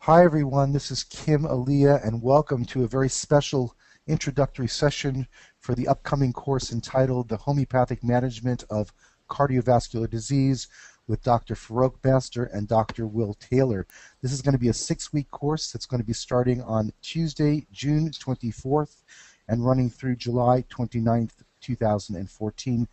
Hi everyone, this is Kim Aaliyah and welcome to a very special introductory session for the upcoming course entitled The Homeopathic Management of Cardiovascular Disease with Dr. Farokh Master and Dr. Will Taylor. This is going to be a 6-week course that's going to be starting on Tuesday, June 24th and running through July 29th, 2014.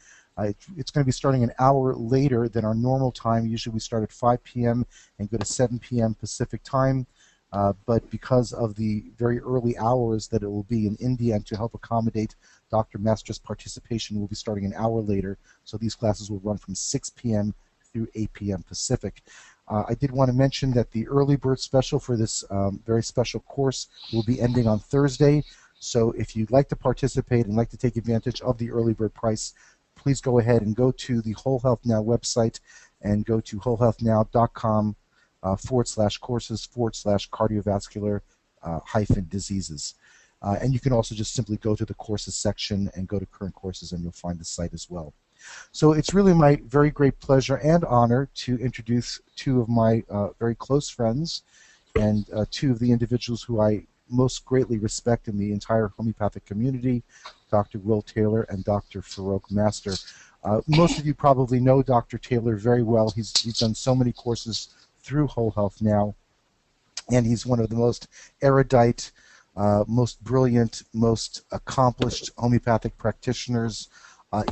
It's going to be starting an hour later than our normal time. Usually we start at 5 p.m. and go to 7 p.m. Pacific time. But because of the very early hours that it will be in India and to help accommodate Dr. Master's participation, we'll be starting an hour later. So these classes will run from 6 p.m. through 8 p.m. Pacific. I did want to mention that the early bird special for this very special course will be ending on Thursday. So if you'd like to participate and like to take advantage of the early bird price, please go ahead and go to the WholeHealthNow website and go to wholehealthnow.com /courses/cardiovascular -diseases. And you can also just simply go to the courses section and go to current courses and you'll find the site as well. So it's really my very great pleasure and honor to introduce two of my very close friends and two of the individuals who I most greatly respect in the entire homeopathic community, Dr. Will Taylor and Dr. Farokh Master. Most of you probably know Dr. Taylor very well. He's done so many courses through WholeHealthNow, and he's one of the most erudite, most brilliant, most accomplished homeopathic practitioners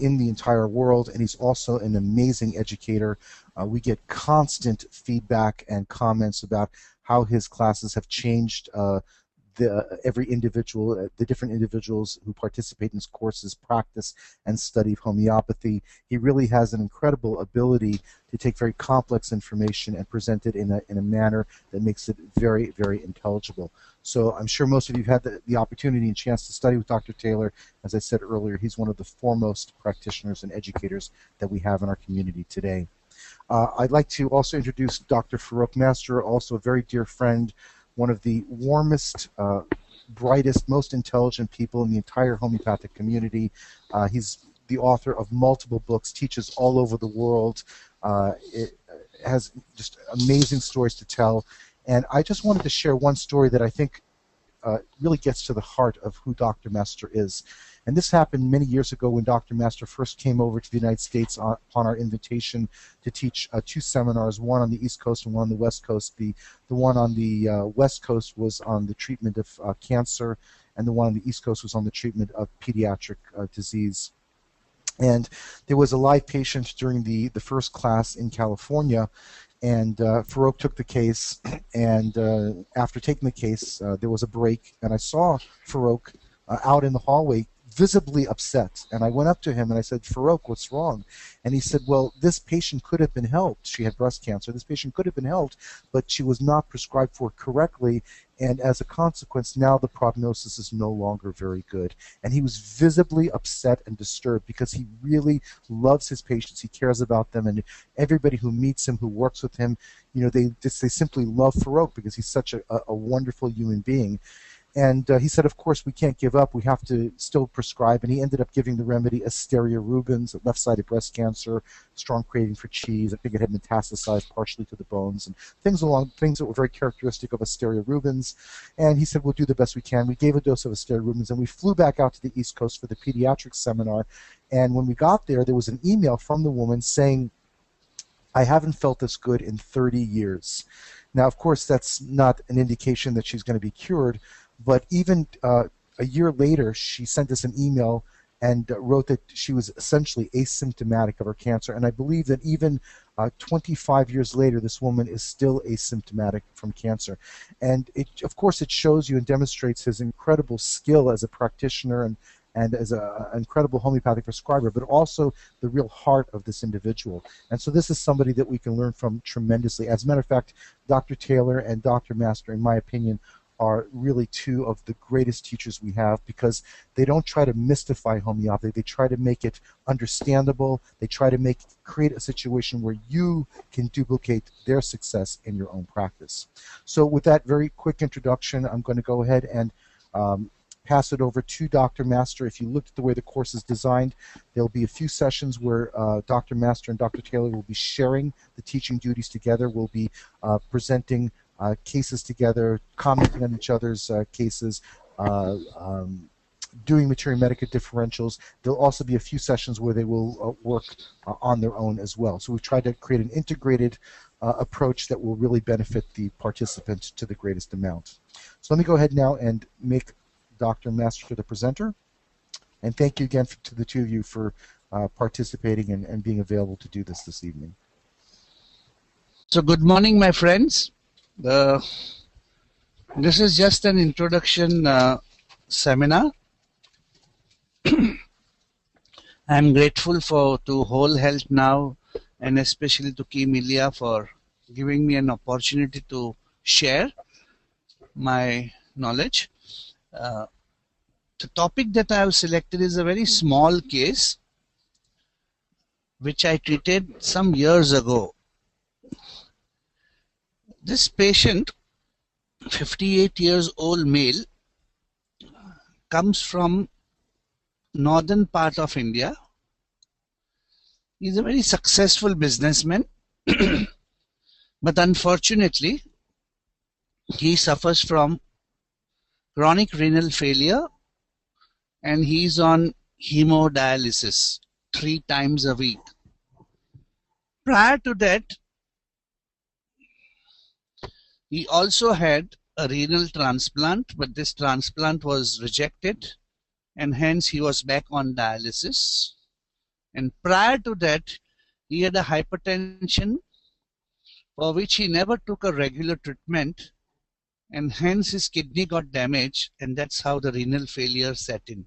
in the entire world, and he's also an amazing educator. We get constant feedback and comments about how his classes have changed every individual, the different individuals who participate in his courses, practice and study homeopathy. He really has an incredible ability to take very complex information and present it in a manner that makes it very, very intelligible. So I'm sure most of you have had the opportunity and chance to study with Dr. Taylor. As I said earlier, he's one of the foremost practitioners and educators that we have in our community today. I'd like to also introduce Dr. Farokh Master, also a very dear friend, one of the warmest, brightest, most intelligent people in the entire homeopathic community. He's the author of multiple books, teaches all over the world, it has just amazing stories to tell. And I just wanted to share one story that I think really gets to the heart of who Dr. Master is. And this happened many years ago when Dr. Master first came over to the United States upon our invitation to teach 2 seminars, one on the East Coast and one on the West Coast. The one on the West Coast was on the treatment of cancer, and the one on the East Coast was on the treatment of pediatric disease. And there was a live patient during the first class in California, and Farokh took the case, and after taking the case, there was a break, and I saw Farokh out in the hallway visibly upset, and I went up to him and I said, "Farokh, what's wrong?" And he said, "Well, this patient could have been helped. She had breast cancer. This patient could have been helped, but she was not prescribed for correctly, and as a consequence, now the prognosis is no longer very good." And he was visibly upset and disturbed because he really loves his patients. He cares about them, and everybody who meets him, who works with him, you know, they simply love Farokh because he's such a wonderful human being. And he said, of course, we can't give up. We have to still prescribe. And he ended up giving the remedy Asteria rubens, left-sided breast cancer, strong craving for cheese. I think it had metastasized partially to the bones, and things that were very characteristic of Asteria rubens. And he said, we'll do the best we can. We gave a dose of Asteria rubens, and we flew back out to the East Coast for the pediatric seminar. And when we got there was an email from the woman saying, "I haven't felt this good in 30 years. Now, of course, that's not an indication that she's going to be cured, but even a year later, she sent us an email and wrote that she was essentially asymptomatic of her cancer. And I believe that even 25 years later, this woman is still asymptomatic from cancer. And of course, it shows you and demonstrates his incredible skill as a practitioner and as an incredible homeopathic prescriber, but also the real heart of this individual. And so this is somebody that we can learn from tremendously. As a matter of fact, Dr. Taylor and Dr. Master, in my opinion, are really two of the greatest teachers we have because they don't try to mystify homeopathy. They try to make it understandable. They try to create a situation where you can duplicate their success in your own practice. So with that very quick introduction, I'm going to go ahead and pass it over to Dr. Master. If you looked at the way the course is designed, there'll be a few sessions where Dr. Master and Dr. Taylor will be sharing the teaching duties together. We'll be presenting cases together, commenting on each other's cases, doing materia medica differentials. There'll also be a few sessions where they will work on their own as well. So we've tried to create an integrated approach that will really benefit the participant to the greatest amount. So let me go ahead now and make Dr. Master the presenter. And thank you again to the two of you for participating and being available to do this evening. So good morning, my friends. This is just an introduction seminar. I am grateful to WholeHealthNow and especially to Key Media for giving me an opportunity to share my knowledge. The topic that I have selected is a very small case which I treated some years ago. This patient, 58 years old male, comes from northern part of India. He's a very successful businessman, but unfortunately he suffers from chronic renal failure and he's on hemodialysis 3 times a week. Prior to that, he also had a renal transplant, but this transplant was rejected and hence he was back on dialysis. And prior to that, he had a hypertension for which he never took a regular treatment and hence his kidney got damaged, and that's how the renal failure set in.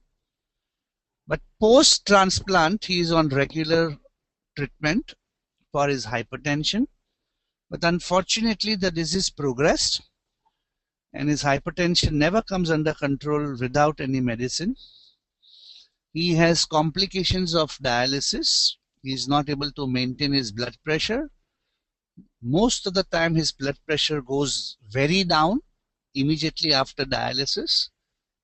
But post-transplant, he is on regular treatment for his hypertension, but unfortunately the disease progressed and his hypertension never comes under control without any medicine. He has complications of dialysis. He is not able to maintain his blood pressure. Most of the time his blood pressure goes very down immediately after dialysis,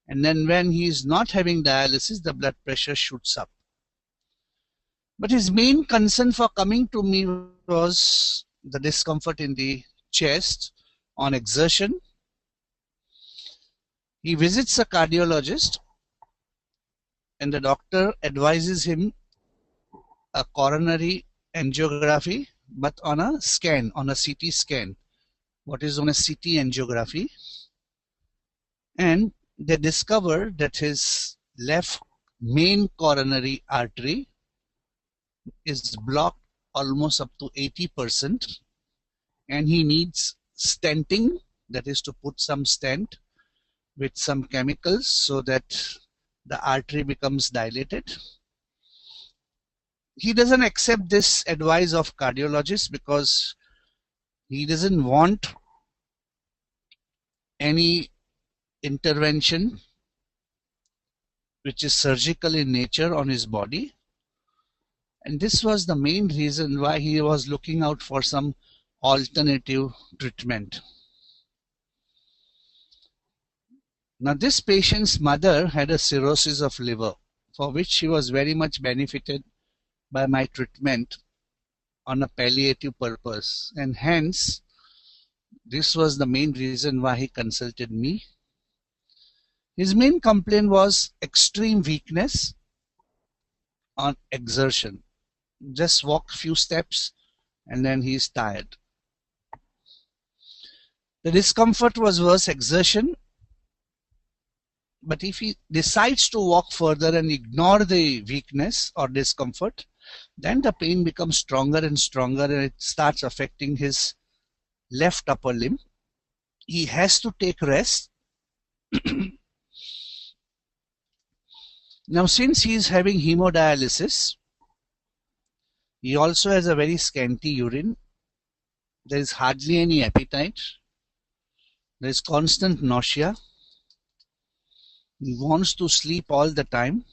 and then when he is not having dialysis, the blood pressure shoots up. But his main concern for coming to me was the discomfort in the chest on exertion. He visits a cardiologist and the doctor advises him a coronary angiography, but on a scan, on a CT scan. What is on a CT angiography? And they discover that his left main coronary artery is blocked almost up to 80%, and he needs stenting, that is to put some stent with some chemicals so that the artery becomes dilated. He doesn't accept this advice of cardiologists because he doesn't want any intervention which is surgical in nature on his body, and this was the main reason why he was looking out for some alternative treatment. Now this patient's mother had a cirrhosis of liver for which she was very much benefited by my treatment on a palliative purpose, and hence this was the main reason why he consulted me. His main complaint was extreme weakness on exertion. Just walk few steps and then he is tired. The discomfort was worse exertion, but if he decides to walk further and ignore the weakness or discomfort, then the pain becomes stronger and stronger and it starts affecting his left upper limb. He has to take rest. Now since he is having hemodialysis, he also has a very scanty urine. There is hardly any appetite. There is constant nausea. He wants to sleep all the time.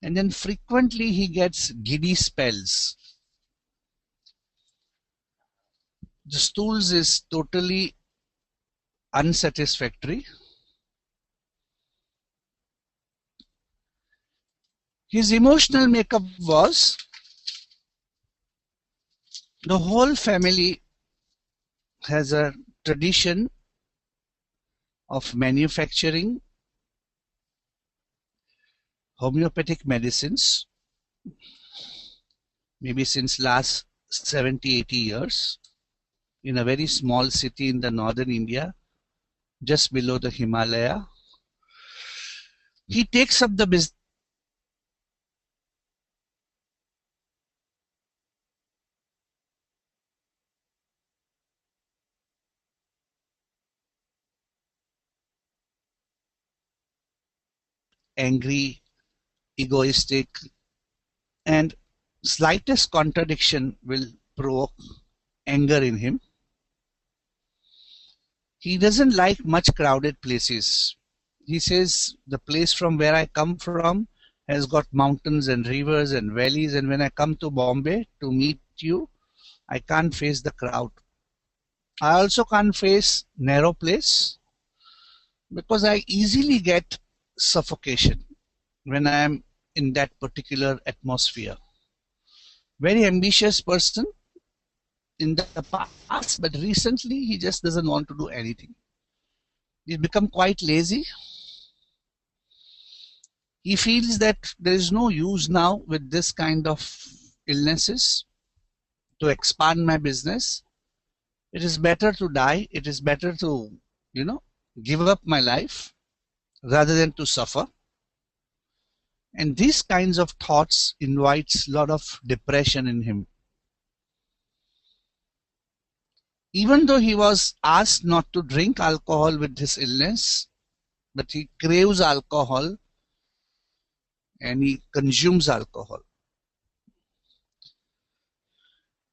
And then frequently he gets giddy spells. The stools is totally unsatisfactory. His emotional makeup was the whole family has a tradition of manufacturing homeopathic medicines, maybe since last 70-80 years, in a very small city in the northern India, just below the Himalaya. He takes up the business angry, egoistic, and slightest contradiction will provoke anger in him. He doesn't like much crowded places. He says, the place from where I come from has got mountains and rivers and valleys, and when I come to Bombay to meet you, I can't face the crowd. I also can't face narrow place because I easily get suffocation when I am in that particular atmosphere. Very ambitious person in the past, but recently he just doesn't want to do anything. He's become quite lazy. He feels that there is no use now with this kind of illnesses to expand my business. It is better to die. It is better to, give up my life rather than to suffer. And these kinds of thoughts invites a lot of depression in him. Even though he was asked not to drink alcohol with his illness, but he craves alcohol and he consumes alcohol.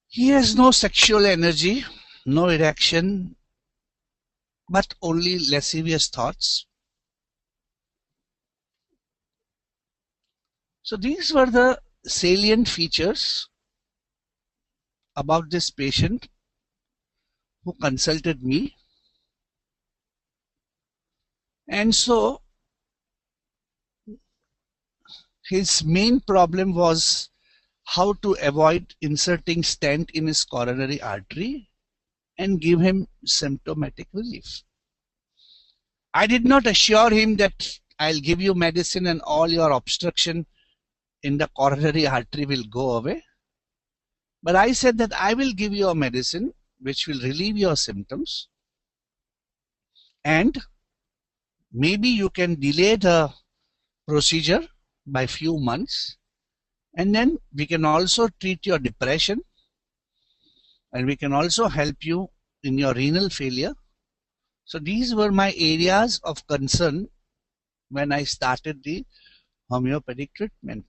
He has no sexual energy, no erection, but only lascivious thoughts. So these were the salient features about this patient who consulted me. And so his main problem was how to avoid inserting stent in his coronary artery and give him symptomatic relief. I did not assure him that I'll give you medicine and all your obstruction in the coronary artery will go away. But I said that I will give you a medicine which will relieve your symptoms, and maybe you can delay the procedure by few months, and then we can also treat your depression, and we can also help you in your renal failure. So these were my areas of concern when I started the homeopathic treatment.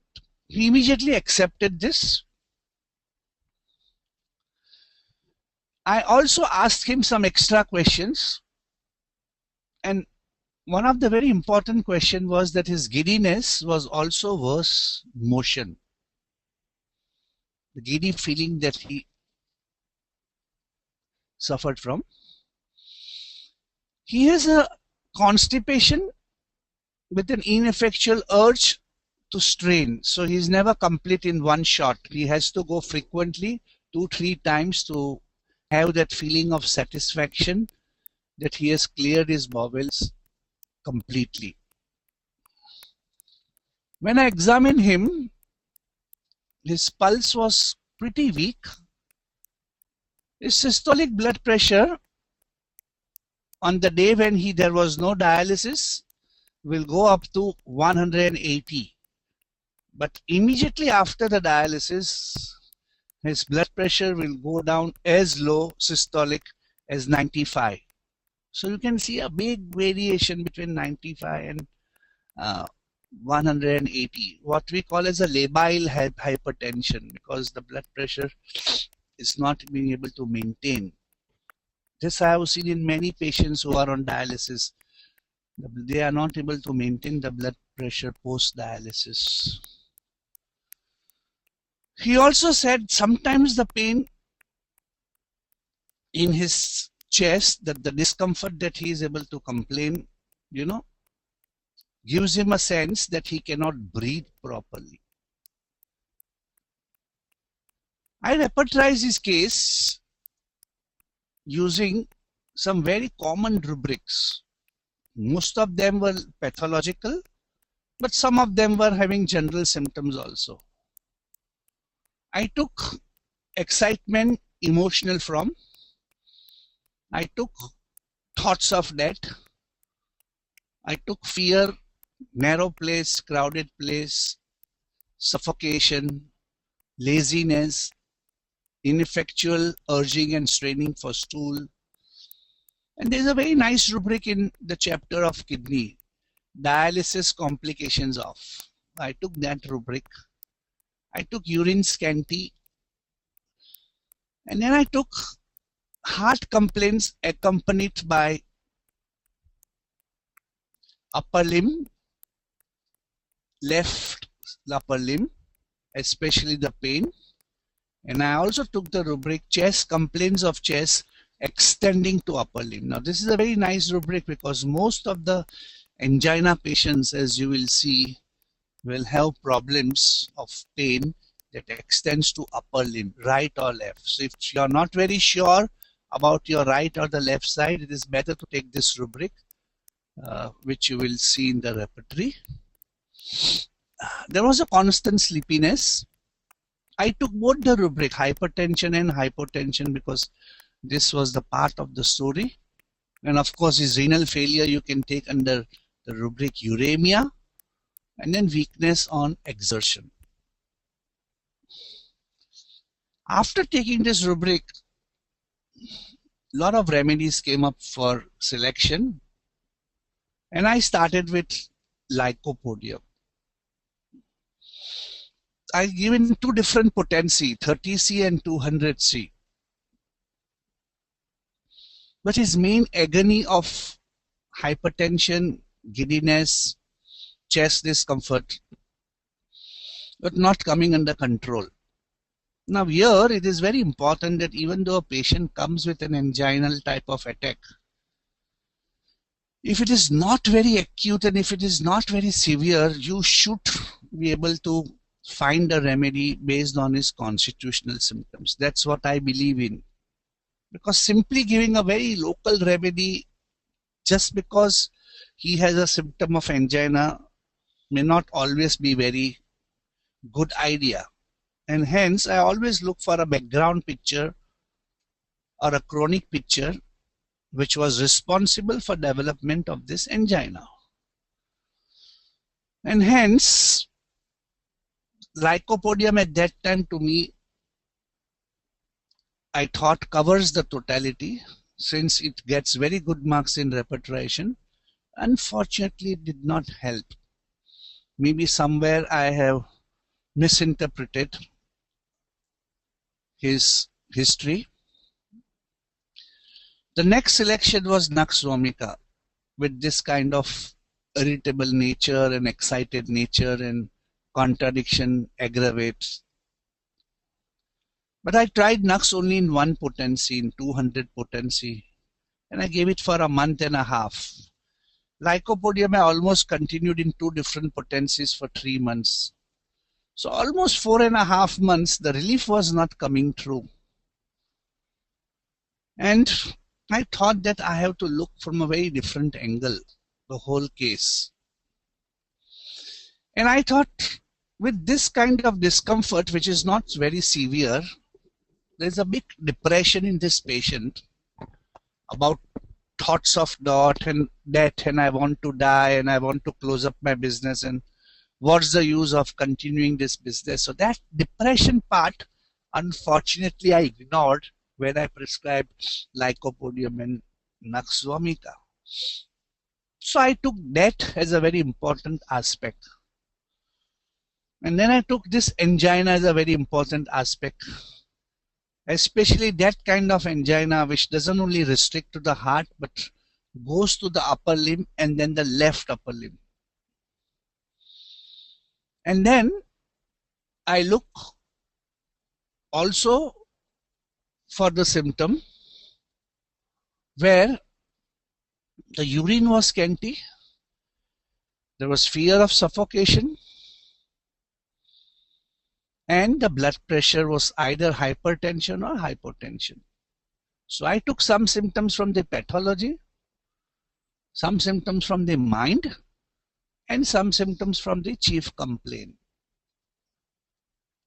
He immediately accepted this. I also asked him some extra questions, and one of the very important question was that his giddiness was also worse motion. The giddy feeling that he suffered from. He has a constipation with an ineffectual urge to strain. So he's never complete in one shot. He has to go frequently, 2-3 times to have that feeling of satisfaction that he has cleared his bowels completely. When I examined him, his pulse was pretty weak. His systolic blood pressure on the day when there was no dialysis will go up to 180. But immediately after the dialysis, his blood pressure will go down as low systolic as 95. So you can see a big variation between 95 and 180, what we call as a labile hypertension, because the blood pressure is not being able to maintain. This I have seen in many patients who are on dialysis. They are not able to maintain the blood pressure post-dialysis. He also said sometimes the pain in his chest, that the discomfort that he is able to complain, gives him a sense that he cannot breathe properly. I repertorized his case using some very common rubrics. Most of them were pathological, but some of them were having general symptoms also. I took excitement, emotional from. I took thoughts of death. I took fear, narrow place, crowded place, suffocation, laziness, ineffectual urging and straining for stool. And there's a very nice rubric in the chapter of kidney, dialysis complications of. I took that rubric. I took urine scanty. And then I took heart complaints accompanied by upper limb, left upper limb, especially the pain. And I also took the rubric chest, complaints of chest extending to upper limb. Now this is a very nice rubric because most of the angina patients, as you will see, will have problems of pain that extends to upper limb, right or left. So if you are not very sure about your right or the left side, it is better to take this rubric, which you will see in the repertory. There was a constant sleepiness. I took both the rubric, hypertension and hypotension, because this was the part of the story. And of course, his renal failure you can take under the rubric uremia, and then weakness on exertion. After taking this rubric, a lot of remedies came up for selection, and I started with lycopodium. I given two different potency, 30C and 200C. But his main agony of hypertension, giddiness, chest discomfort, but not coming under control. Now here it is very important that even though a patient comes with an anginal type of attack, if it is not very acute and if it is not very severe, you should be able to find a remedy based on his constitutional symptoms. That's what I believe in. Because simply giving a very local remedy just because he has a symptom of angina may not always be very good idea. And hence I always look for a background picture or a chronic picture which was responsible for development of this angina. And hence lycopodium at that time to me, I thought covers the totality since it gets very good marks in repertorization. Unfortunately, it did not help. Maybe somewhere I have misinterpreted his history. The next selection was Nux vomica with this kind of irritable nature and excited nature and contradiction aggravates. But I tried Nux only in 1 potency, in 200 potency, and I gave it for a month and a half. Lycopodium I almost continued in 2 different potencies for 3 months. So almost 4.5 months, the relief was not coming through. And I thought that I have to look from a very different angle, the whole case. And I thought with this kind of discomfort, which is not very severe, there's a big depression in this patient about thoughts of death and I want to die and I want to close up my business and what's the use of continuing this business. So that depression part, unfortunately, I ignored when I prescribed lycopodium and Nux vomica. So I took that as a very important aspect. And then I took this angina as a very important aspect. Especially that kind of angina which doesn't only restrict to the heart but goes to the upper limb and then the left upper limb. And then I look also for the symptom where the urine was scanty, there was fear of suffocation, and the blood pressure was either hypertension or hypotension. So I took some symptoms from the pathology, some symptoms from the mind, and some symptoms from the chief complaint.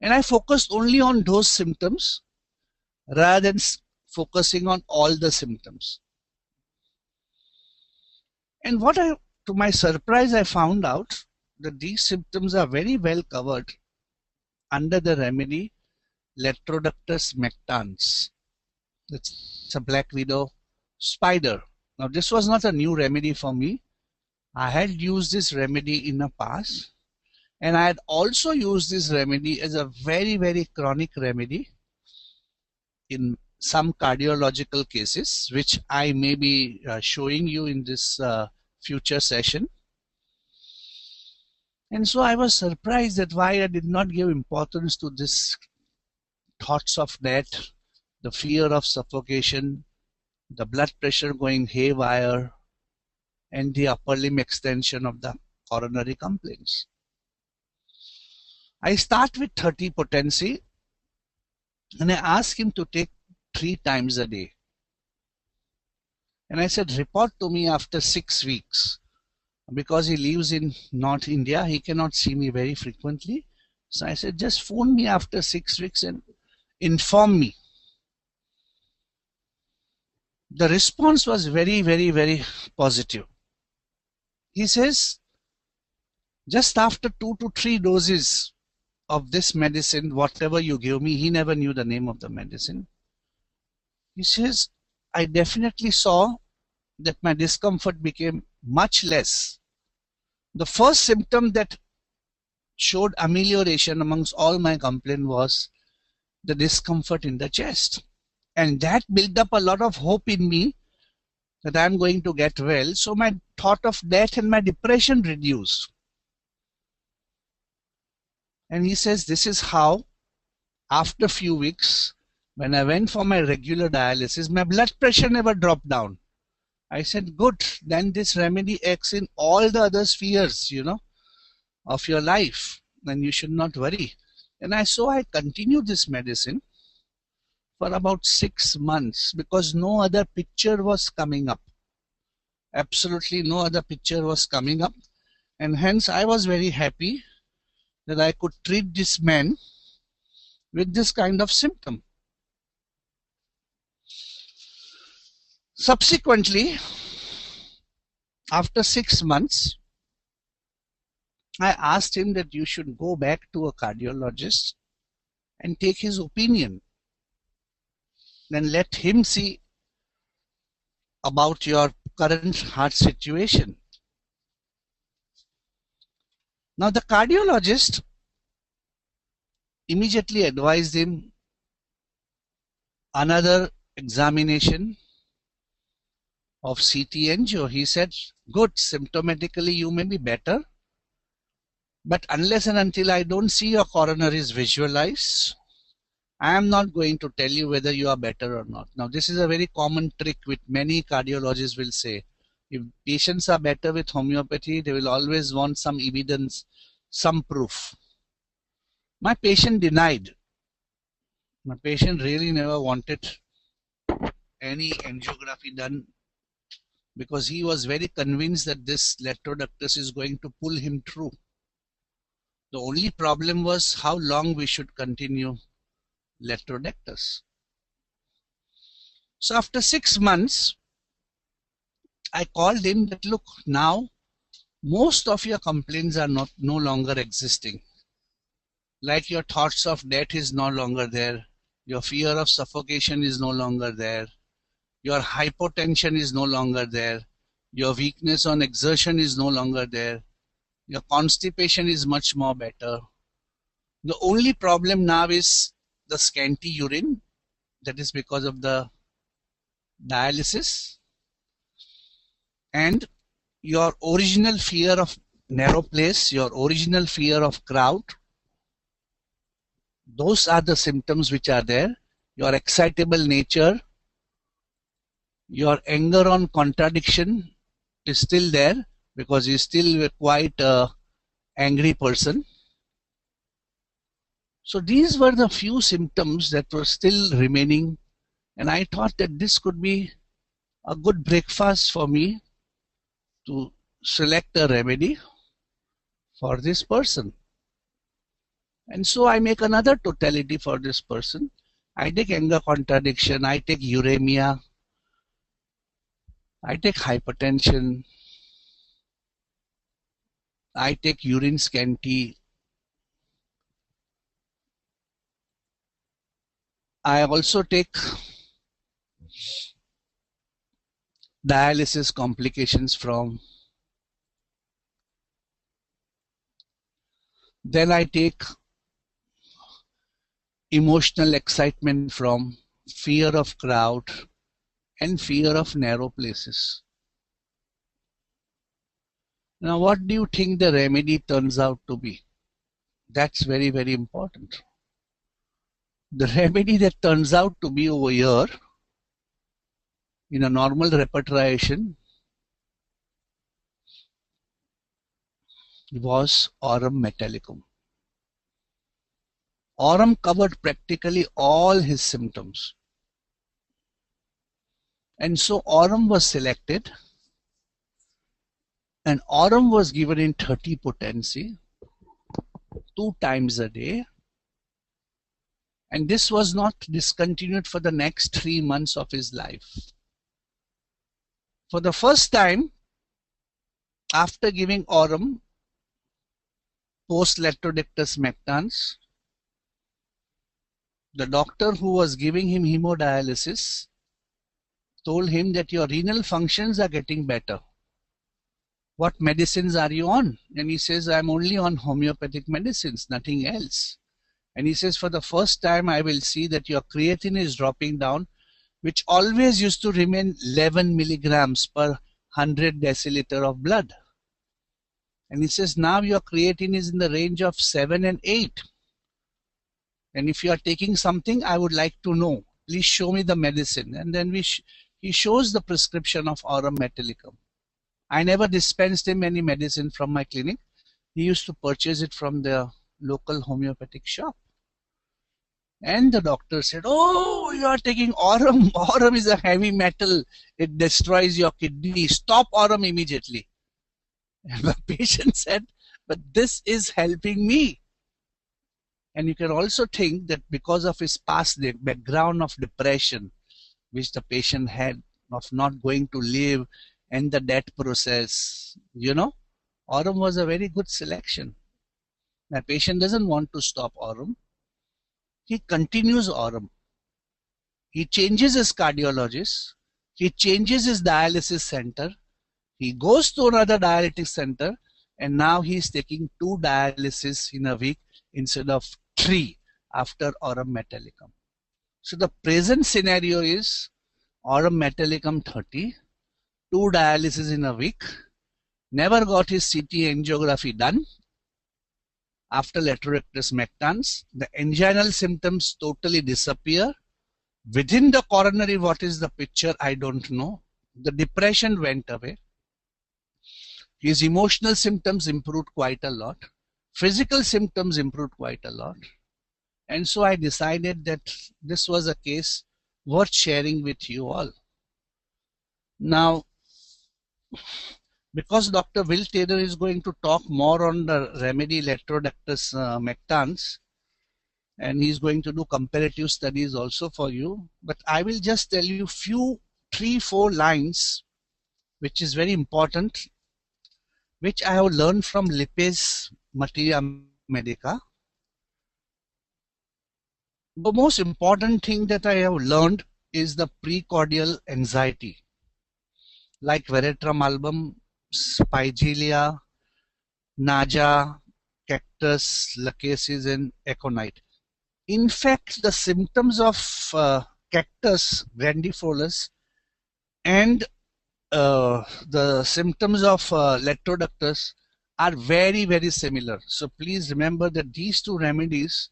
And I focused only on those symptoms rather than focusing on all the symptoms. And to my surprise, I found out that these symptoms are very well covered under the remedy Leptrodactus mectans. It's a black widow spider. Now, this was not a new remedy for me. I had used this remedy in the past, and I had also used this remedy as a very, very chronic remedy in some cardiological cases, which I may be showing you in this future session. And so I was surprised that why I did not give importance to this thoughts of death, the fear of suffocation, the blood pressure going haywire, and the upper limb extension of the coronary complaints. I start with 30 potency, and I ask him to take 3 times a day. And I said, report to me after 6 weeks. Because he lives in North India, he cannot see me very frequently. So I said, just phone me after 6 weeks and inform me. The response was very, very, very positive. He says, just after 2 to 3 doses of this medicine, whatever you give me, he never knew the name of the medicine. He says, I definitely saw that my discomfort became much less. The first symptom that showed amelioration amongst all my complaints was the discomfort in the chest. And that built up a lot of hope in me that I'm going to get well. So my thought of death and my depression reduced. And he says, this is how, after a few weeks, when I went for my regular dialysis, my blood pressure never dropped down. I said, good, then this remedy acts in all the other spheres, of your life, and you should not worry. And I continued this medicine for about 6 months because no other picture was coming up. Absolutely no other picture was coming up. And hence I was very happy that I could treat this man with this kind of symptom. Subsequently, after 6 months, I asked him that you should go back to a cardiologist and take his opinion. Then let him see about your current heart situation. Now the cardiologist immediately advised him another examination of CT angio. He said, good, symptomatically you may be better, but unless and until I don't see your coronaries visualized, I am not going to tell you whether you are better or not. Now this is a very common trick which many cardiologists will say. If patients are better with homeopathy, they will always want some evidence, some proof. My patient denied. My patient really never wanted any angiography done because he was very convinced that this Leptrodactus is going to pull him through. The only problem was how long we should continue Leptrodactus. So after 6 months, I called him that, look, now most of your complaints are no longer existing. Like your thoughts of death is no longer there. Your fear of suffocation is no longer there. Your hypotension is no longer there. Your weakness on exertion is no longer there. Your constipation is much more better. The only problem now is the scanty urine. That is because of the dialysis. And your original fear of narrow place, your original fear of crowd, those are the symptoms which are there. Your excitable nature, your anger on contradiction is still there because you're still quite an angry person. So these were the few symptoms that were still remaining And I thought that this could be a good breakfast for me to select a remedy for this person. And so I make another totality for this person. I take anger contradiction, I take uremia, I take hypertension, I take urine scanty, I also take dialysis complications from, then I take emotional excitement from, fear of crowd and fear of narrow places. Now what do you think the remedy turns out to be? That's very, very important. The remedy that turns out to be over here in a normal repatriation was aurum metallicum. Aurum covered practically all his symptoms. And so aurum was selected, and aurum was given in 30 potency, 2 times a day. And this was not discontinued for the next 3 months of his life. For the first time, after giving aurum post lectrodictus mactans, the doctor who was giving him hemodialysis told him that your renal functions are getting better. What medicines are you on? And he says, I'm only on homeopathic medicines, nothing else. And he says, for the first time, I will see that your creatinine is dropping down, which always used to remain 11 milligrams per 100 deciliter of blood. And he says, now your creatinine is in the range of 7 and 8. And if you are taking something, I would like to know. Please show me the medicine. And then he shows the prescription of aurum metallicum. I never dispensed him any medicine from my clinic. He used to purchase it from the local homeopathic shop. And the doctor said, oh, you are taking aurum. Aurum is a heavy metal. It destroys your kidney. Stop aurum immediately. And the patient said, but this is helping me. And you can also think that because of his past background of depression, which the patient had, of not going to live and the death process, aurum was a very good selection. The patient doesn't want to stop aurum. He continues aurum. He changes his cardiologist. He changes his dialysis center. He goes to another dialytic center, and now he's taking 2 dialysis in a week instead of 3 after aurum metallicum. So the present scenario is aurum metallicum 30, 2 dialysis in a week, never got his CT angiography done. After lectrodictus mactans, the anginal symptoms totally disappear. Within the coronary, what is the picture? I don't know. The depression went away. His emotional symptoms improved quite a lot. Physical symptoms improved quite a lot. And so I decided that this was a case worth sharing with you all. Now, because Dr. Will Taylor is going to talk more on the remedy lectrodictus mactans, and he's going to do comparative studies also for you, but I will just tell you few 3-4 lines which is very important, which I have learned from Lipes Materia Medica. The most important thing that I have learned is the precordial anxiety, like Veratrum album, Spigelia, Naja, Cactus, Lachesis, and Aconite. In fact, the symptoms of Cactus grandifolus and the symptoms of lectrodictus are very, very similar. So please remember that these 2 remedies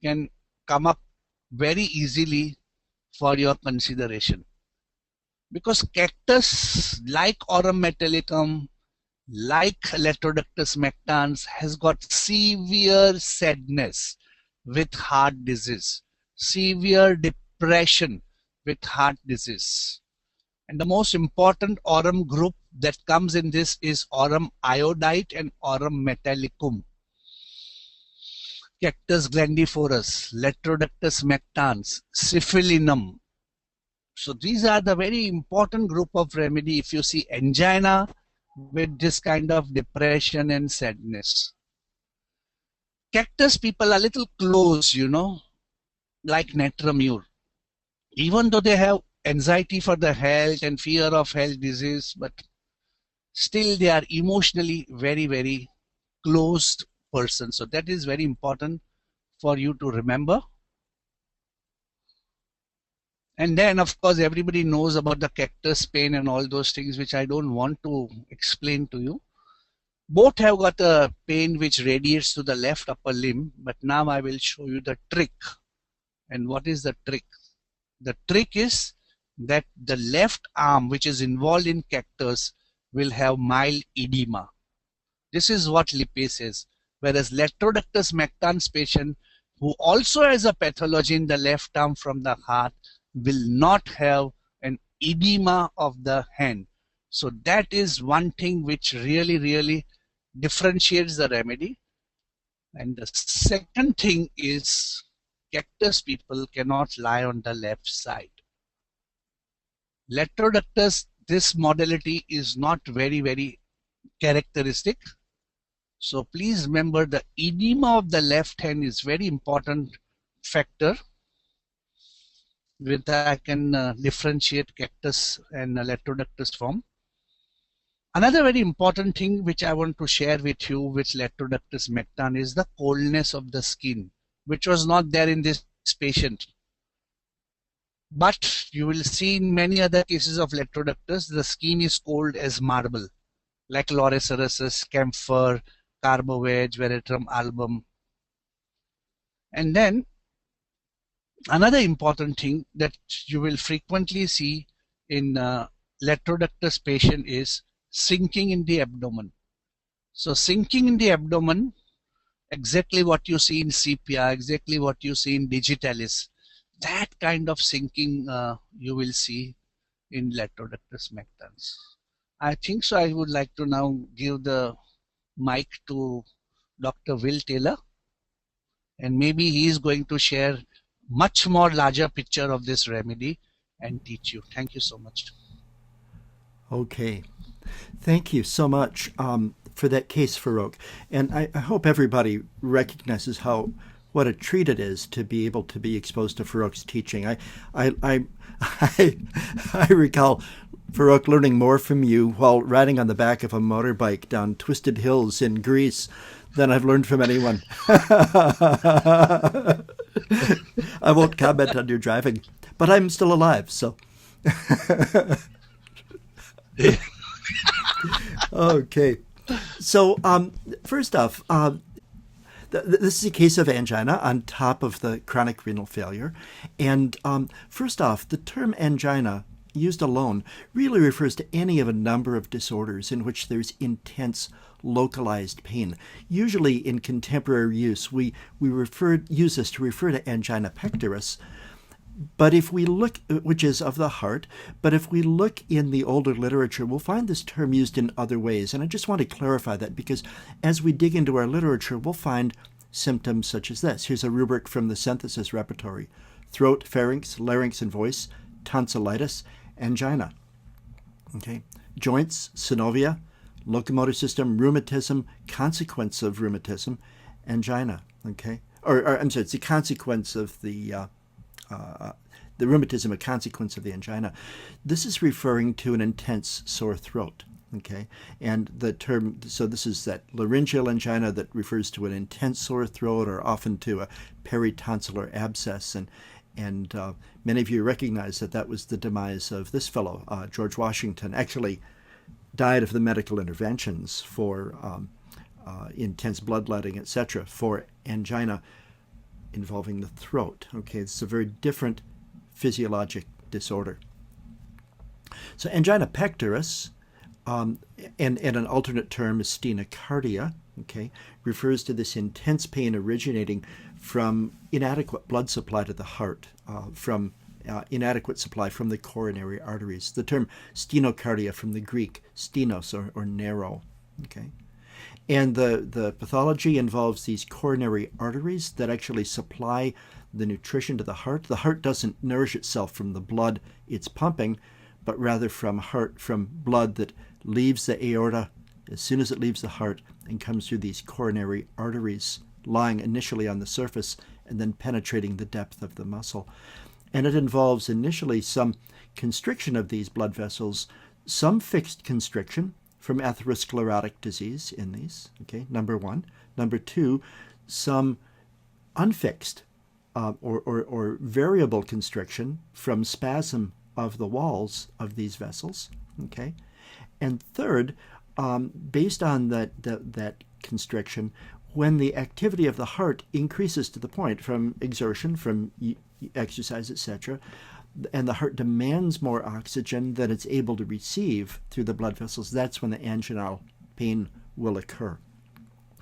can come up very easily for your consideration. Because Cactus, like aurum metallicum, like lectrodictus mactans, has got severe sadness with heart disease, severe depression with heart disease. And the most important aurum group that comes in this is aurum iodite and aurum metallicum. Cactus glandiforus, Leptodactys mactans, Syphilinum. So these are the very important group of remedy if you see angina with this kind of depression and sadness. Cactus people are little close, like Natramure. Even though they have anxiety for the health and fear of health disease, but still they are emotionally very, very closed person. So that is very important for you to remember. And then, of course, everybody knows about the cactus pain and all those things, which I don't want to explain to you. Both have got a pain which radiates to the left upper limb, but now I will show you the trick. And what is the trick? The trick is that the left arm, which is involved in cactus, will have mild edema. This is what Lippe says. Whereas Leptodactys mactans patient, who also has a pathology in the left arm from the heart, will not have an edema of the hand. So that is one thing which really, really differentiates the remedy. And the second thing is cactus people cannot lie on the left side. Leptodactys, this modality is not very, very characteristic. So please remember the edema of the left hand is very important factor with that I can differentiate cactus and Leptodactys form. Another very important thing which I want to share with you with Leptodactys mactan is the coldness of the skin, which was not there in this patient. But you will see in many other cases of Leptodactys, the skin is cold as marble, like Laurocerasus, camphor, Carbovage, Veratrum album. And then another important thing that you will frequently see in Leptodactys patient is sinking in the abdomen. So sinking in the abdomen, exactly what you see in sepia, exactly what you see in digitalis, that kind of sinking you will see in Leptodactys mactans. I think so. I would like to now give the mic to Dr. Will Taylor, and maybe he is going to share much more larger picture of this remedy and teach you. Thank you so much. Okay. Thank you so much for that case, Farokh. And I hope everybody recognizes what a treat it is to be able to be exposed to Farokh's teaching. I recall Farokh learning more from you while riding on the back of a motorbike down twisted hills in Greece than I've learned from anyone. I won't comment on your driving, but I'm still alive, so. Okay. So first off, this is a case of angina on top of the chronic renal failure. And first off, the term angina used alone really refers to any of a number of disorders in which there's intense localized pain. Usually in contemporary use, we use this to refer to angina pectoris. But if we look, which is of the heart, but if we look in the older literature, we'll find this term used in other ways. And I just want to clarify that because as we dig into our literature, we'll find symptoms such as this. Here's a rubric from the synthesis repertory: throat, pharynx, larynx, and voice, tonsillitis, angina. Okay, joints, synovia, locomotor system, rheumatism, consequence of rheumatism, angina. Okay, or I'm sorry, it's the consequence of the rheumatism, a consequence of the angina. This is referring to an intense sore throat. Okay, and the term, so this is that laryngeal angina that refers to an intense sore throat, or often to a peritonsillar abscess, and many of you recognize that was the demise of this fellow, George Washington. Actually died of the medical interventions for intense bloodletting, etc., for angina involving the throat. Okay, this is a very different physiologic disorder. So angina pectoris, and an alternate term is stenocardia, okay, refers to this intense pain originating from inadequate blood supply to the heart, from inadequate supply from the coronary arteries. The term stenocardia from the Greek stenos, or narrow. Okay, and the pathology involves these coronary arteries that actually supply the nutrition to the heart. The heart doesn't nourish itself from the blood it's pumping, but rather from blood that leaves the aorta as soon as it leaves the heart and comes through these coronary arteries, lying initially on the surface and then penetrating the depth of the muscle. And it involves initially some constriction of these blood vessels, some fixed constriction from atherosclerotic disease in these, okay, number one. Number two, some unfixed or variable constriction from spasm of the walls of these vessels, okay. And third, based on that constriction, when the activity of the heart increases to the point from exertion, from exercise, etc., and the heart demands more oxygen than it's able to receive through the blood vessels, that's when the anginal pain will occur.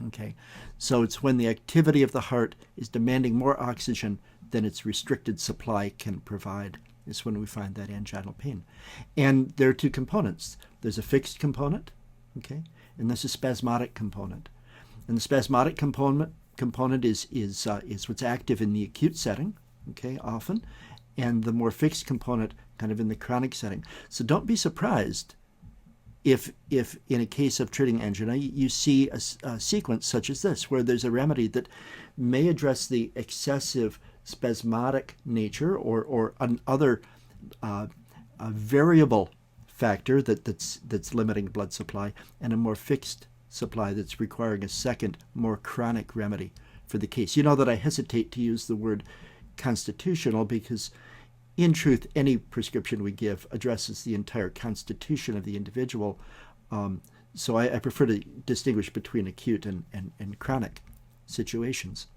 Okay, so it's when the activity of the heart is demanding more oxygen than its restricted supply can provide. Is when we find that anginal pain. And there are two components. There's a fixed component, okay, and there's a spasmodic component. And the spasmodic component is what's active in the acute setting, okay, often, and the more fixed component kind of in the chronic setting. So don't be surprised if in a case of treating angina, you see a sequence such as this, where there's a remedy that may address the excessive spasmodic nature or another variable factor that's limiting blood supply, and a more fixed supply that's requiring a second, more chronic remedy for the case. You know that I hesitate to use the word constitutional because, in truth, any prescription we give addresses the entire constitution of the individual. So I prefer to distinguish between acute and chronic situations.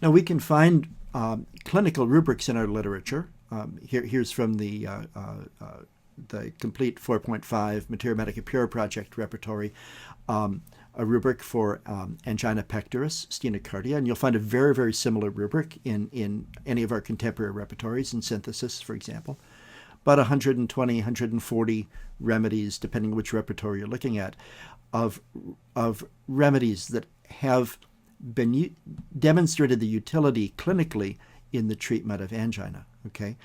Now, we can find clinical rubrics in our literature. Here's from the complete 4.5 Materia Medica Pure Project repertory, a rubric for angina pectoris, stenocardia, and you'll find a very, very similar rubric in any of our contemporary repertories in synthesis, for example. About 120, 140 remedies, depending which repertory you're looking at, of remedies that have been demonstrated the utility clinically in the treatment of angina. Okay,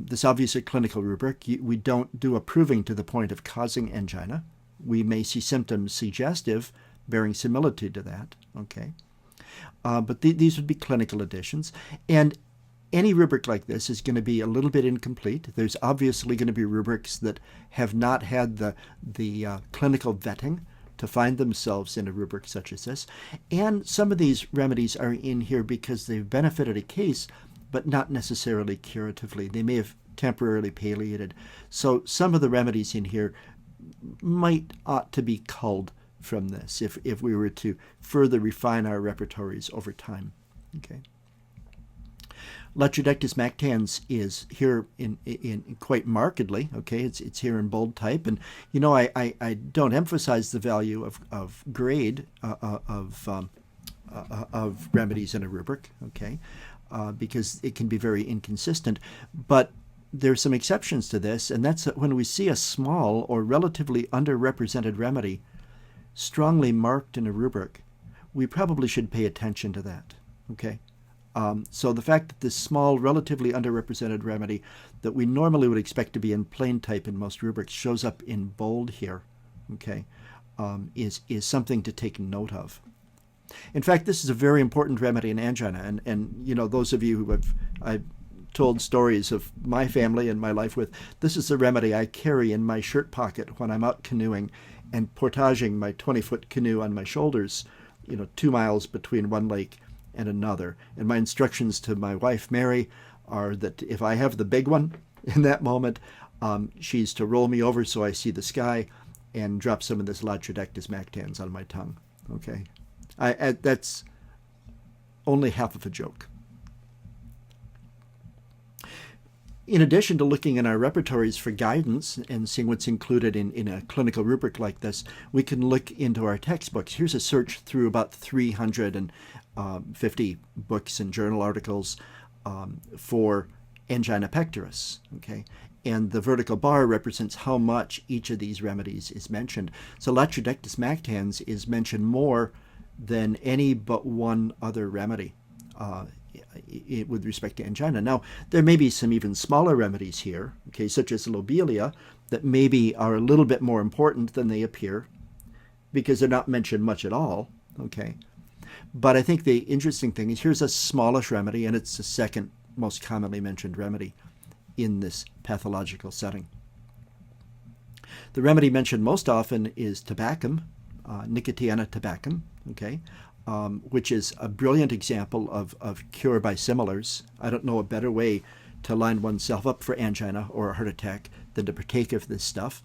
this obviously clinical rubric. We don't do a proving to the point of causing angina. We may see symptoms suggestive, bearing similitude to that. Okay, but these would be clinical additions, and any rubric like this is going to be a little bit incomplete. There's obviously going to be rubrics that have not had the clinical vetting to find themselves in a rubric such as this. And some of these remedies are in here because they've benefited a case, but not necessarily curatively. They may have temporarily palliated. So some of the remedies in here ought to be culled from this if we were to further refine our repertories over time. Okay. Latrodectus mactans is here in quite markedly. Okay, it's here in bold type, and you know I don't emphasize the value of grade of remedies in a rubric. Okay, because it can be very inconsistent, but there are some exceptions to this, and that's when we see a small or relatively underrepresented remedy strongly marked in a rubric, we probably should pay attention to that. Okay. So the fact that this small, relatively underrepresented remedy that we normally would expect to be in plain type in most rubrics shows up in bold here, okay, is something to take note of. In fact, this is a very important remedy in angina, and you know, those of you who I've told stories of my family and my life with, this is the remedy I carry in my shirt pocket when I'm out canoeing and portaging my 20-foot canoe on my shoulders, 2 miles between one lake and another. And my instructions to my wife, Mary, are that if I have the big one in that moment, she's to roll me over so I see the sky and drop some of this Latrodectus mactans on my tongue. Okay, that's only half of a joke. In addition to looking in our repertories for guidance and seeing what's included in a clinical rubric like this, we can look into our textbooks. Here's a search through about 350 books and journal articles for angina pectoris, okay? And the vertical bar represents how much each of these remedies is mentioned. So Latrodectus mactans is mentioned more than any but one other remedy with respect to angina. Now, there may be some even smaller remedies here, okay, such as lobelia, that maybe are a little bit more important than they appear because they're not mentioned much at all, okay? But I think the interesting thing is here's a smallish remedy, and it's the second most commonly mentioned remedy in this pathological setting. The remedy mentioned most often is tabacum, Nicotiana tabacum, okay, which is a brilliant example of cure by similars. I don't know a better way to line oneself up for angina or a heart attack than to partake of this stuff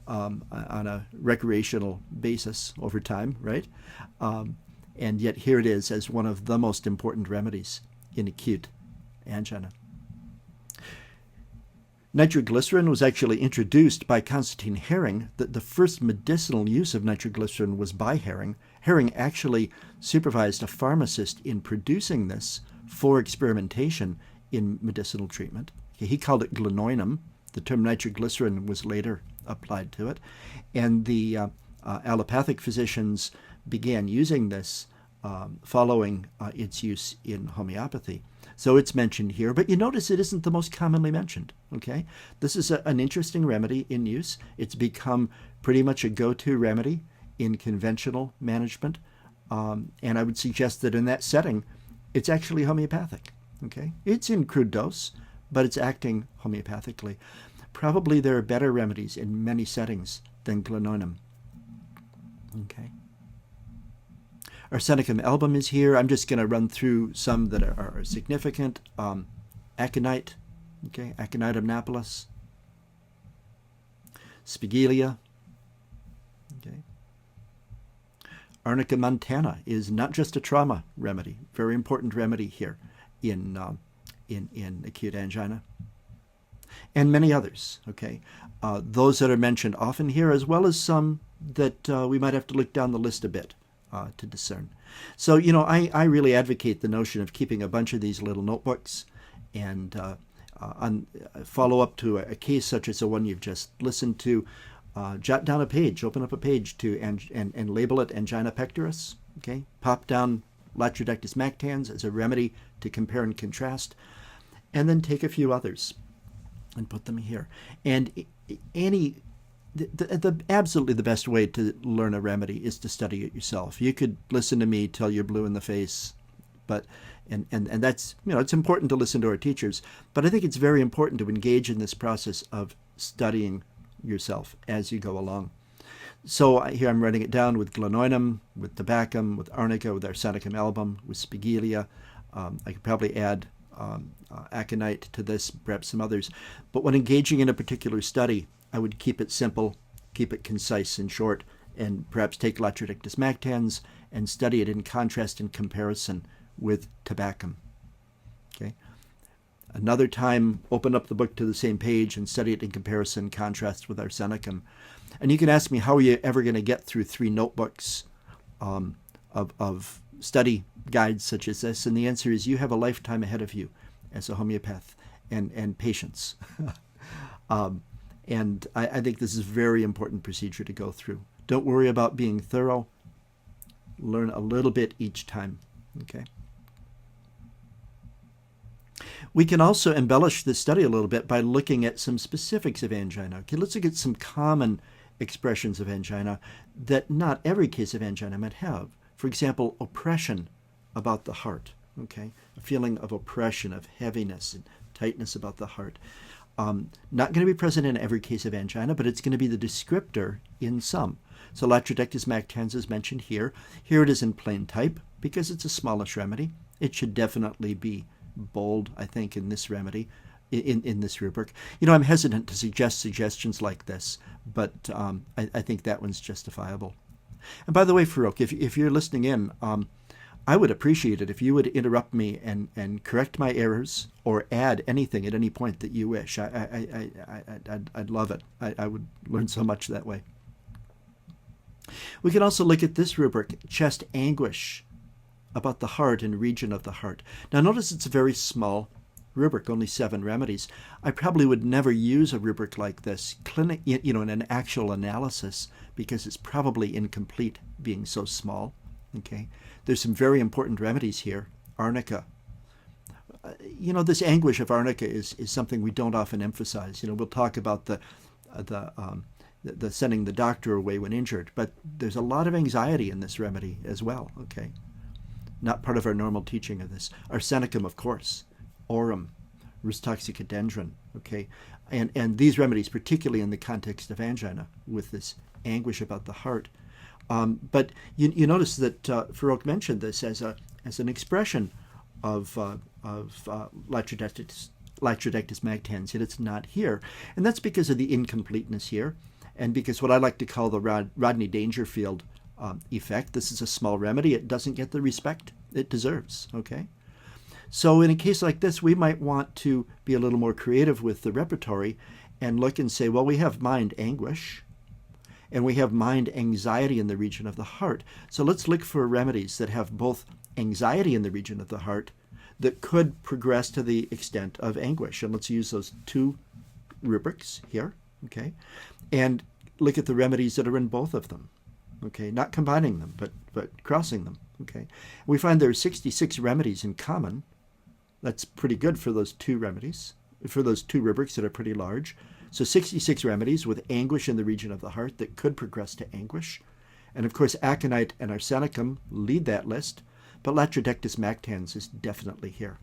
on a recreational basis over time, right? And yet here it is as one of the most important remedies in acute angina. Nitroglycerin was actually introduced by Constantine Herring. The first medicinal use of nitroglycerin was by Herring. Herring actually supervised a pharmacist in producing this for experimentation in medicinal treatment. He called it glenoinum. The term nitroglycerin was later applied to it. And the allopathic physicians began using this following its use in homeopathy. So it's mentioned here, but you notice it isn't the most commonly mentioned, okay? This is an interesting remedy in use. It's become pretty much a go-to remedy in conventional management, and I would suggest that in that setting, it's actually homeopathic, okay? It's in crude dose, but it's acting homeopathically. Probably there are better remedies in many settings than glenoinum, okay? Arsenicum album is here. I'm just going to run through some that are significant. Aconite, okay, Aconitum napellus. Spigelia, okay. Arnica montana is not just a trauma remedy, very important remedy here in acute angina. And many others, okay. Those that are mentioned often here, as well as some that we might have to look down the list a bit to discern. So, you know, I really advocate the notion of keeping a bunch of these little notebooks and follow up to a case such as the one you've just listened to. Jot down a page, open up a page to and label it angina pectoris. Okay, pop down Latrodectus mactans as a remedy to compare and contrast, and then take a few others and put them here. And absolutely the best way to learn a remedy is to study it yourself. You could listen to me till you're blue in the face, but and that's, you know, it's important to listen to our teachers, but I think it's very important to engage in this process of studying yourself as you go along. So here I'm writing it down with glenoinum, with tabacum, with arnica, with arsenicum album, with spigelia. I could probably add aconite to this, perhaps some others. But when engaging in a particular study, I would keep it simple, keep it concise and short, and perhaps take Latrodectus mactans and study it in contrast and comparison with tabacum. Okay. Another time, open up the book to the same page and study it in comparison, contrast with arsenicum. And you can ask me, how are you ever going to get through 3 notebooks of study guides such as this? And the answer is you have a lifetime ahead of you as a homeopath and patience. And I think this is a very important procedure to go through. Don't worry about being thorough. Learn a little bit each time, okay? We can also embellish this study a little bit by looking at some specifics of angina. Okay, let's look at some common expressions of angina that not every case of angina might have. For example, oppression about the heart, okay? A feeling of oppression, of heaviness and tightness about the heart. Not going to be present in every case of angina, but it's going to be the descriptor in some. So Latrodectus mactans is mentioned here. Here it is in plain type because it's a smallish remedy. It should definitely be bold, I think, in this remedy, in this rubric. You know, I'm hesitant to suggest suggestions like this, but I think that one's justifiable. And by the way, Farokh, if you're listening in, I would appreciate it if you would interrupt me and correct my errors or add anything at any point that you wish. I'd love it. I would learn so much that way. We can also look at this rubric, chest anguish, about the heart and region of the heart. Now notice it's a very small rubric, only 7 remedies. I probably would never use a rubric like this in an actual analysis, because it's probably incomplete being so small. Okay, there's some very important remedies here. Arnica. This anguish of arnica is something we don't often emphasize. We'll talk about the sending the doctor away when injured, but there's a lot of anxiety in this remedy as well. Okay, not part of our normal teaching of this. Arsenicum, of course, aurum, Rhus toxicodendron. Okay, and these remedies, particularly in the context of angina, with this anguish about the heart. But you notice that Farokh mentioned this as an expression of Latrodectus magtans, yet it's not here, and that's because of the incompleteness here, and because what I like to call the Rodney Dangerfield effect. This is a small remedy; it doesn't get the respect it deserves. Okay, so in a case like this, we might want to be a little more creative with the repertory and look and say, well, we have mind anguish, and we have mind anxiety in the region of the heart. So let's look for remedies that have both anxiety in the region of the heart that could progress to the extent of anguish. And let's use those 2 rubrics here, okay? And look at the remedies that are in both of them, okay? Not combining them, but crossing them, okay? We find there are 66 remedies in common. That's pretty good for those 2 remedies, for those 2 rubrics that are pretty large. So 66 remedies with anguish in the region of the heart that could progress to anguish. And of course, aconite and arsenicum lead that list, but Latrodectus magtans is definitely here.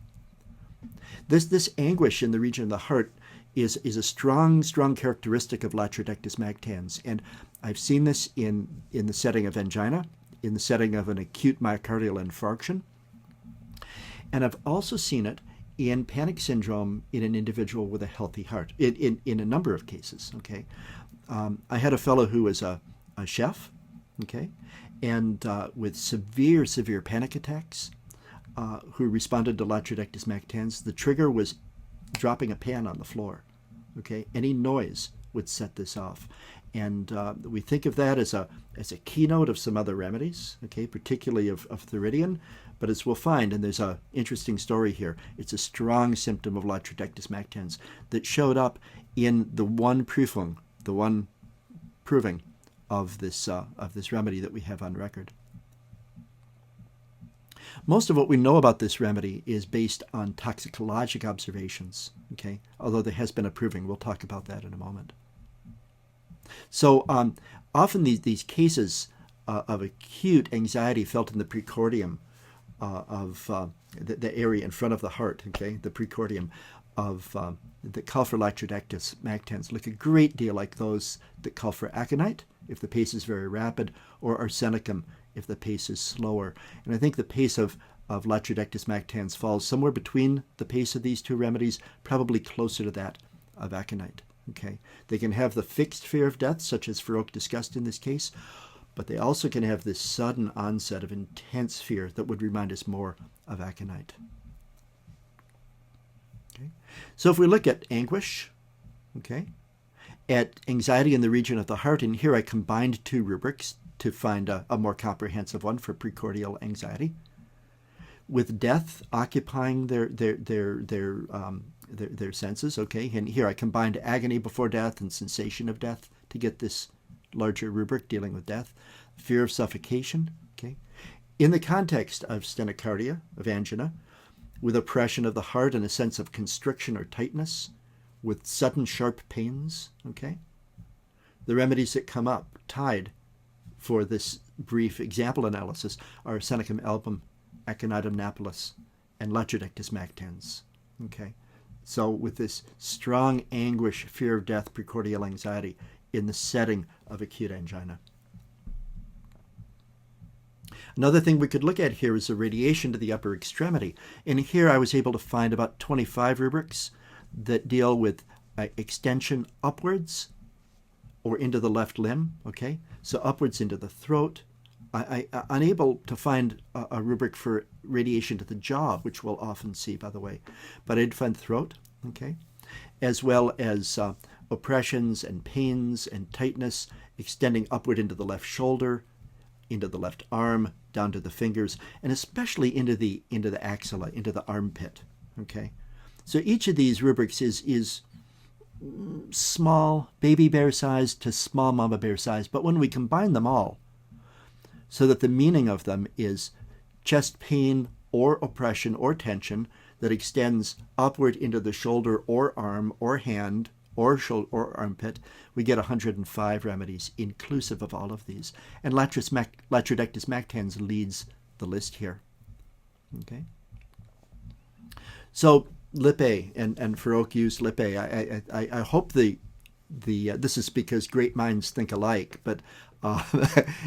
This anguish in the region of the heart is a strong characteristic of Latrodectus magtans. And I've seen this in the setting of angina, in the setting of an acute myocardial infarction. And I've also seen it in panic syndrome in an individual with a healthy heart, in a number of cases. Okay, I had a fellow who was a chef, okay, and with severe panic attacks, who responded to Latrodectus magtans. The trigger was dropping a pan on the floor. Okay, any noise would set this off, and we think of that as a keynote of some other remedies. Okay, particularly of Theridion. But as we'll find, and there's an interesting story here, it's a strong symptom of Latrodectus magtans that showed up in the one proving of this remedy that we have on record. Most of what we know about this remedy is based on toxicologic observations, okay? Although there has been a proving. We'll talk about that in a moment. So often these cases of acute anxiety felt in the precordium of the area in front of the heart, okay, the precordium of that call for Latrodectus magtans look a great deal like those that call for aconite if the pace is very rapid, or arsenicum if the pace is slower. And I think the pace of Latrodectus magtans falls somewhere between the pace of these 2 remedies, probably closer to that of aconite. Okay, they can have the fixed fear of death, such as Farokh discussed in this case, but they also can have this sudden onset of intense fear that would remind us more of aconite. Okay, so if we look at anguish, okay, at anxiety in the region of the heart, and here I combined 2 rubrics to find a more comprehensive one for precordial anxiety, with death occupying their senses, okay, and here I combined agony before death and sensation of death to get this larger rubric dealing with death, fear of suffocation, okay, in the context of stenocardia, of angina, with oppression of the heart and a sense of constriction or tightness, with sudden sharp pains, okay. The remedies that come up tied for this brief example analysis are Arsenicum album, Aconitum napellus, and Latrodectus magtans, okay. So with this strong anguish, fear of death, precordial anxiety in the setting of acute angina. Another thing we could look at here is the radiation to the upper extremity. And here I was able to find about 25 rubrics that deal with extension upwards or into the left limb, okay? So upwards into the throat. I'm unable to find a rubric for radiation to the jaw, which we'll often see, by the way. But I did find throat, okay? As well as oppressions and pains and tightness extending upward into the left shoulder, into the left arm, down to the fingers, and especially into the axilla, into the armpit, okay? So each of these rubrics is small, baby bear size to small mama bear size, but when we combine them all, so that the meaning of them is chest pain or oppression or tension that extends upward into the shoulder or arm or hand or shoulder or armpit, we get 105 remedies inclusive of all of these. And Latrodectus mactans leads the list here. Okay. So Lippe and Farokh used Lippe. I hope this is because great minds think alike, but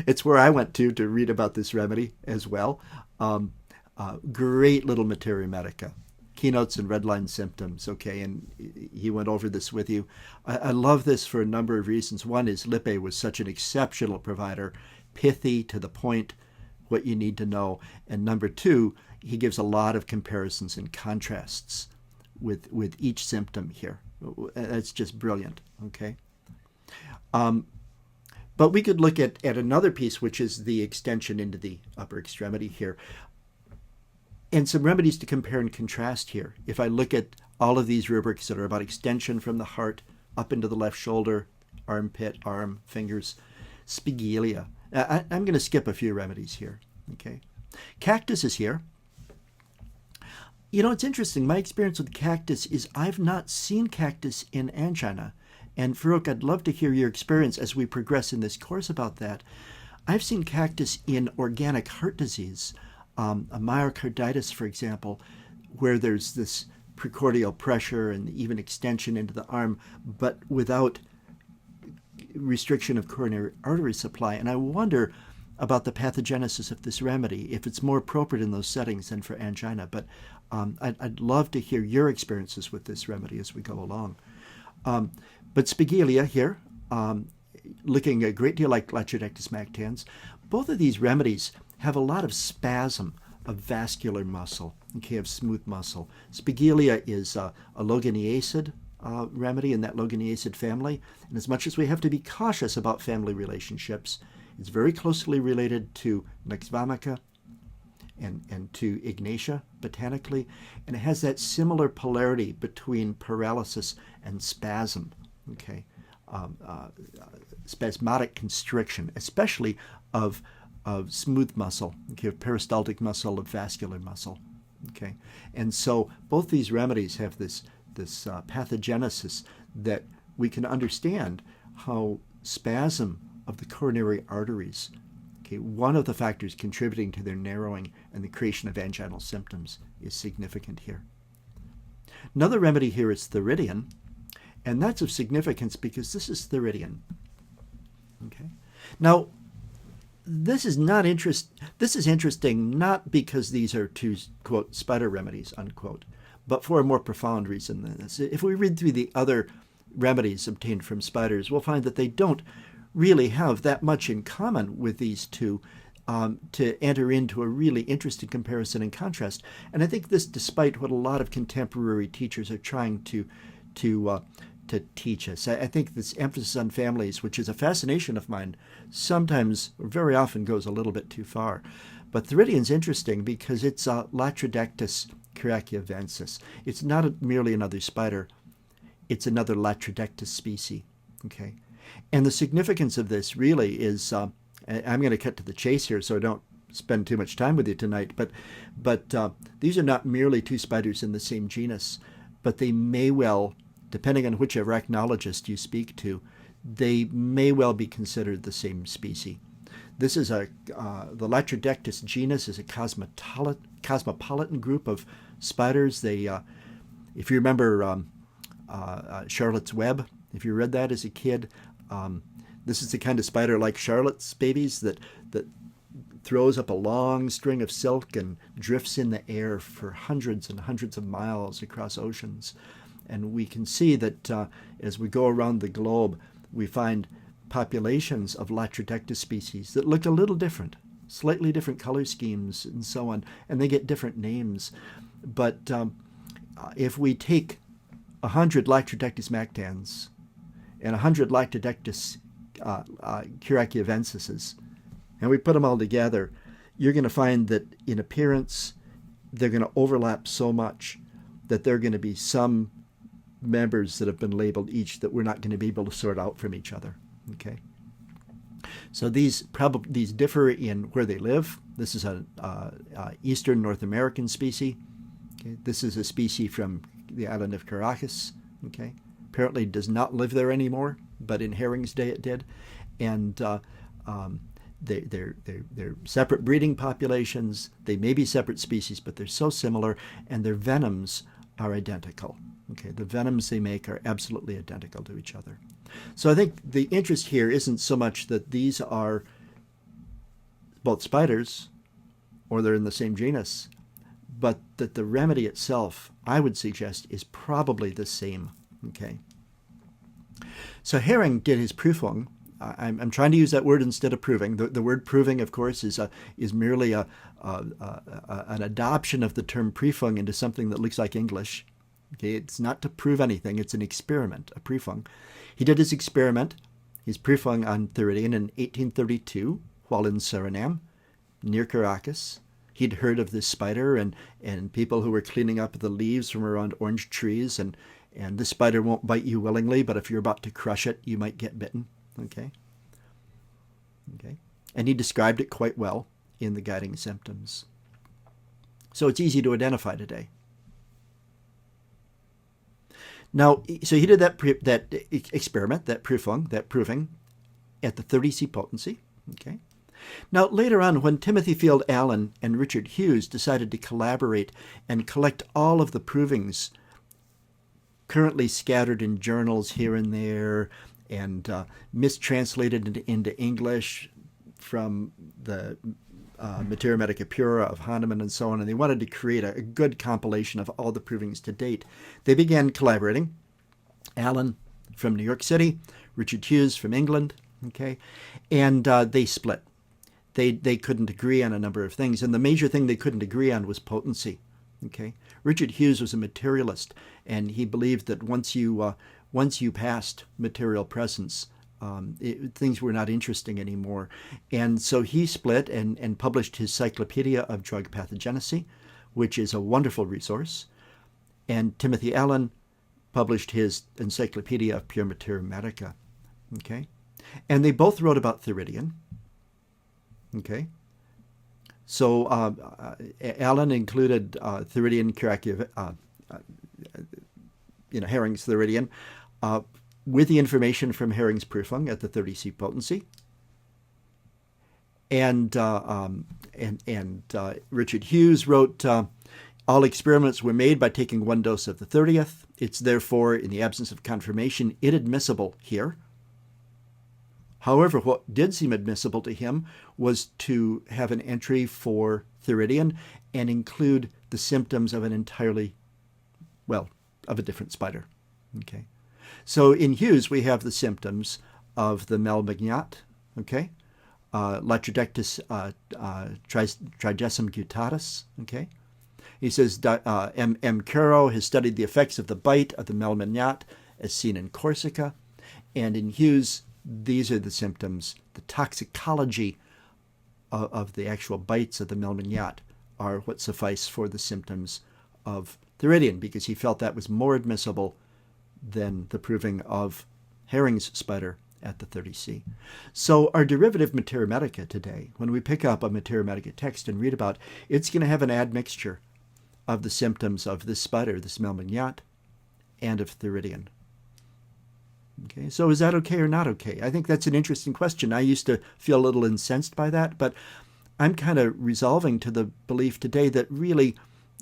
it's where I went to read about this remedy as well. Great little materia medica, keynotes and redline symptoms. Okay, and he went over this with you. I love this for a number of reasons. One is Lippe was such an exceptional provider, pithy, to the point, what you need to know. And number two, he gives a lot of comparisons and contrasts with each symptom here. That's just brilliant. Okay. But we could look at another piece, which is the extension into the upper extremity here. And some remedies to compare and contrast here. If I look at all of these rubrics that are about extension from the heart up into the left shoulder, armpit, arm, fingers, Spigelia. I'm going to skip a few remedies here. Okay. Cactus is here. You know, it's interesting. My experience with cactus is I've not seen cactus in angina. And Farokh, I'd love to hear your experience as we progress in this course about that. I've seen cactus in organic heart disease, a myocarditis, for example, where there's this precordial pressure and even extension into the arm, but without restriction of coronary artery supply. And I wonder about the pathogenesis of this remedy, if it's more appropriate in those settings than for angina. But I'd love to hear your experiences with this remedy as we go along. But Spigelia here, looking a great deal like Latrodectus mactans, both of these remedies have a lot of spasm of vascular muscle, okay, of smooth muscle. Spigelia is a loganiacid remedy in that loganiacid family, and as much as we have to be cautious about family relationships, it's very closely related to Nux vomica and to Ignatia botanically, and it has that similar polarity between paralysis and spasm, okay, spasmodic constriction, especially of smooth muscle, okay, of peristaltic muscle, of vascular muscle, okay, and so both these remedies have this pathogenesis that we can understand how spasm of the coronary arteries, okay, one of the factors contributing to their narrowing and the creation of anginal symptoms, is significant here. Another remedy here is Theridion, and that's of significance because this is Theridion. Okay. Now, this is interesting not because these are two, quote, spider remedies, unquote, but for a more profound reason than this. If we read through the other remedies obtained from spiders, we'll find that they don't really have that much in common with these two to enter into a really interesting comparison and contrast. And I think this, despite what a lot of contemporary teachers are trying to teach us. I think this emphasis on families, which is a fascination of mine, sometimes, or very often, goes a little bit too far. But Theridion's interesting because it's Latrodectus curacuavensis. It's not merely another spider. It's another Latrodectus species. Okay, and the significance of this really is, I'm going to cut to the chase here so I don't spend too much time with you tonight, but these are not merely two spiders in the same genus, but they may well, depending on which arachnologist you speak to, they may well be considered the same species. This is the Latrodectus genus is a cosmopolitan group of spiders. They, if you remember Charlotte's Web, if you read that as a kid, this is the kind of spider like Charlotte's babies that throws up a long string of silk and drifts in the air for hundreds and hundreds of miles across oceans. And we can see that as we go around the globe, we find populations of Latrodectus species that look a little different, slightly different color schemes and so on, and they get different names. But if we take 100 Latrodectus mactans and 100 Latrodectus curacuavensis, and we put them all together, you're going to find that in appearance, they're going to overlap so much that there are going to be some members that have been labeled each that we're not going to be able to sort out from each other. Okay. So these differ in where they live. This is a Eastern North American species. Okay. This is a species from the island of Caracas. Okay. Apparently does not live there anymore, but in Herring's day it did. And they're separate breeding populations. They may be separate species, but they're so similar, and their venoms are identical. Okay, the venoms they make are absolutely identical to each other. So I think the interest here isn't so much that these are both spiders or they're in the same genus, but that the remedy itself, I would suggest, is probably the same. Okay. So Herring did his Prüfung. I'm trying to use that word instead of proving. The word proving, of course, is merely an adoption of the term Prüfung into something that looks like English. Okay, it's not to prove anything. It's an experiment, a Prüfung. He did his experiment, his Prüfung on Theridion in 1832 while in Suriname, near Caracas. He'd heard of this spider and people who were cleaning up the leaves from around orange trees, and this spider won't bite you willingly, but if you're about to crush it, you might get bitten. Okay. And he described it quite well in the guiding symptoms. So it's easy to identify today. Now, so he did that experiment, that Prüfung, that proving, at the 30C potency. Okay. Now, later on, when Timothy Field Allen and Richard Hughes decided to collaborate and collect all of the provings currently scattered in journals here and there and mistranslated into English from the Materia Medica Pura of Hahnemann and so on, and they wanted to create a good compilation of all the provings to date, they began collaborating. Allen from New York City, Richard Hughes from England, okay, and they split. They couldn't agree on a number of things, and the major thing they couldn't agree on was potency. Okay, Richard Hughes was a materialist, and he believed that once you passed material presence, things were not interesting anymore. And so he split and published his Cyclopedia of Drug Pathogenesis, which is a wonderful resource. And Timothy Allen published his Encyclopedia of Pure Materia Medica. Okay, and they both wrote about Theridion. Okay, so Allen included Theridion curative, Herring's Theridion, with the information from Herring's Prüfung at the 30C potency, and Richard Hughes wrote, all experiments were made by taking 1 dose of the 30th. It's therefore, in the absence of confirmation, inadmissible here. However, what did seem admissible to him was to have an entry for Theridion and include the symptoms of of a different spider. Okay. So in Hughes, we have the symptoms of the Melmignat, okay, Latrodectus trigesum guttatus, okay. He says M. Caro has studied the effects of the bite of the Melmignat as seen in Corsica, and in Hughes, these are the symptoms. The toxicology of the actual bites of the Melmignat are what suffice for the symptoms of Theridion, because he felt that was more admissible than the proving of Herring's spider at the 30C. So our derivative Materia Medica today, when we pick up a Materia Medica text and read about, it's going to have an admixture of the symptoms of this spider, this Melmignat, and of Theridion. Okay, so is that okay or not okay? I think that's an interesting question. I used to feel a little incensed by that, but I'm kind of resolving to the belief today that really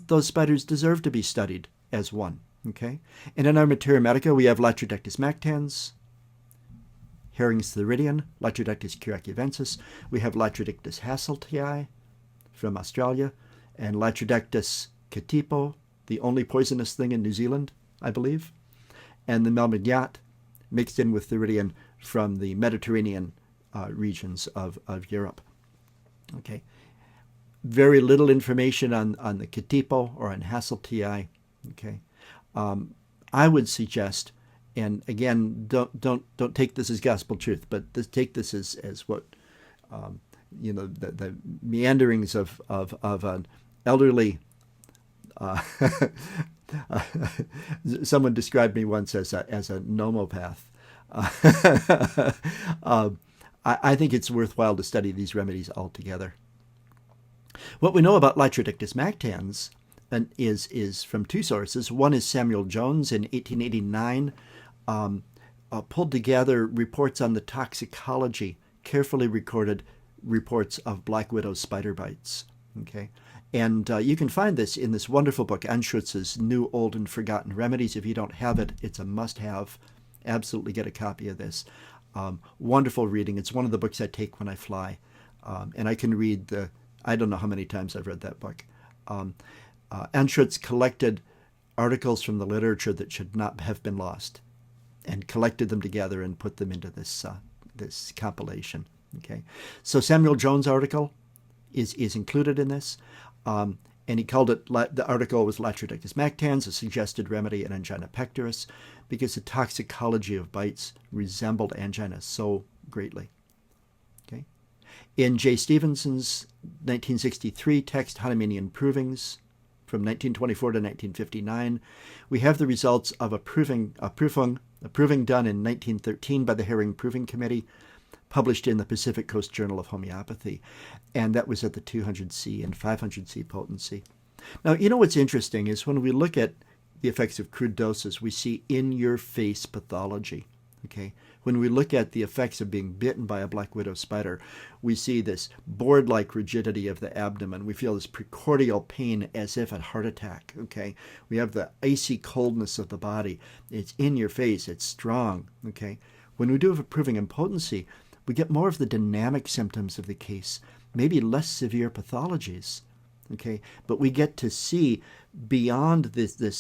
those spiders deserve to be studied as one. Okay, and in our Materia Medica, we have Latrodectus mactans, Herring's Theridion, Latrodectus curacuvensis. We have Latrodectus hasseltii from Australia, and Latrodectus katipo, the only poisonous thing in New Zealand, I believe, and the Melmignat mixed in with Theridion from the Mediterranean regions of Europe. Okay, very little information on the katipo or on hasseltii. Okay. I would suggest, and again, don't take this as gospel truth, but take this as what the meanderings of an elderly Uh, someone described me once as a nomopath. I think it's worthwhile to study these remedies altogether. What we know about Litrodictus mactans is from two sources. One is Samuel Jones in 1889, pulled together reports on the toxicology, carefully recorded reports of black widow spider bites. Okay, and you can find this in this wonderful book, Anschutz's New, Old, and Forgotten Remedies. If you don't have it, it's a must-have. Absolutely get a copy of this. Wonderful reading. It's one of the books I take when I fly, and I can read I don't know how many times I've read that book. Anschutz collected articles from the literature that should not have been lost, and collected them together and put them into this this compilation. Okay, so Samuel Jones' article is included in this, and he called it, the article was Litrodictus mactans, a suggested remedy in angina pectoris, because the toxicology of bites resembled angina so greatly. Okay, in J. Stevenson's 1963 text, Hahnemannian Provings, from 1924 to 1959, we have the results of a proving done in 1913 by the Herring Proving Committee, published in the Pacific Coast Journal of Homeopathy, and that was at the 200C and 500C potency. Now, you know what's interesting is when we look at the effects of crude doses, we see in-your-face pathology. Okay, when we look at the effects of being bitten by a black widow spider, we see this board-like rigidity of the abdomen. We feel this precordial pain as if a heart attack. Okay, we have the icy coldness of the body. It's in your face. It's strong. Okay, when we do have a proving in potency, we get more of the dynamic symptoms of the case, maybe less severe pathologies. Okay, but we get to see beyond this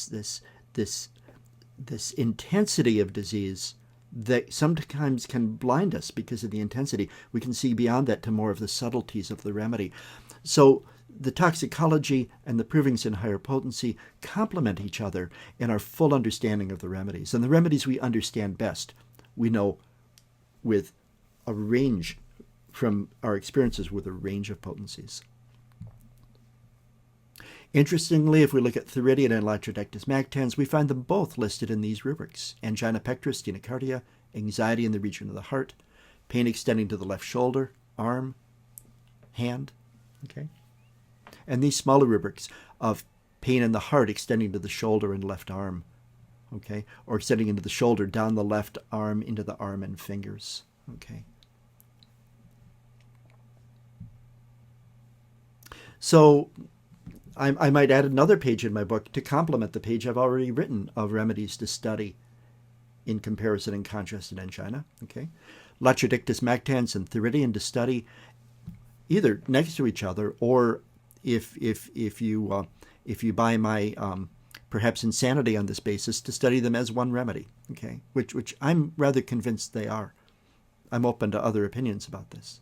intensity of disease that sometimes can blind us because of the intensity. We can see beyond that to more of the subtleties of the remedy. So the toxicology and the provings in higher potency complement each other in our full understanding of the remedies. And the remedies we understand best, we know with a range, from our experiences with a range of potencies. Interestingly, if we look at Theridion and Litrodictus mactans, we find them both listed in these rubrics: angina pectoris, tenocardia, anxiety in the region of the heart, pain extending to the left shoulder, arm, hand. Okay, and these smaller rubrics of pain in the heart extending to the shoulder and left arm. Okay, or extending into the shoulder, down the left arm, into the arm and fingers. Okay. So I might add another page in my book to complement the page I've already written of remedies to study in comparison and contrast in angina. Okay, Litrodictus mactans and Theridion to study either next to each other, or if you buy my perhaps insanity on this basis, to study them as one remedy. Okay, which I'm rather convinced they are. I'm open to other opinions about this.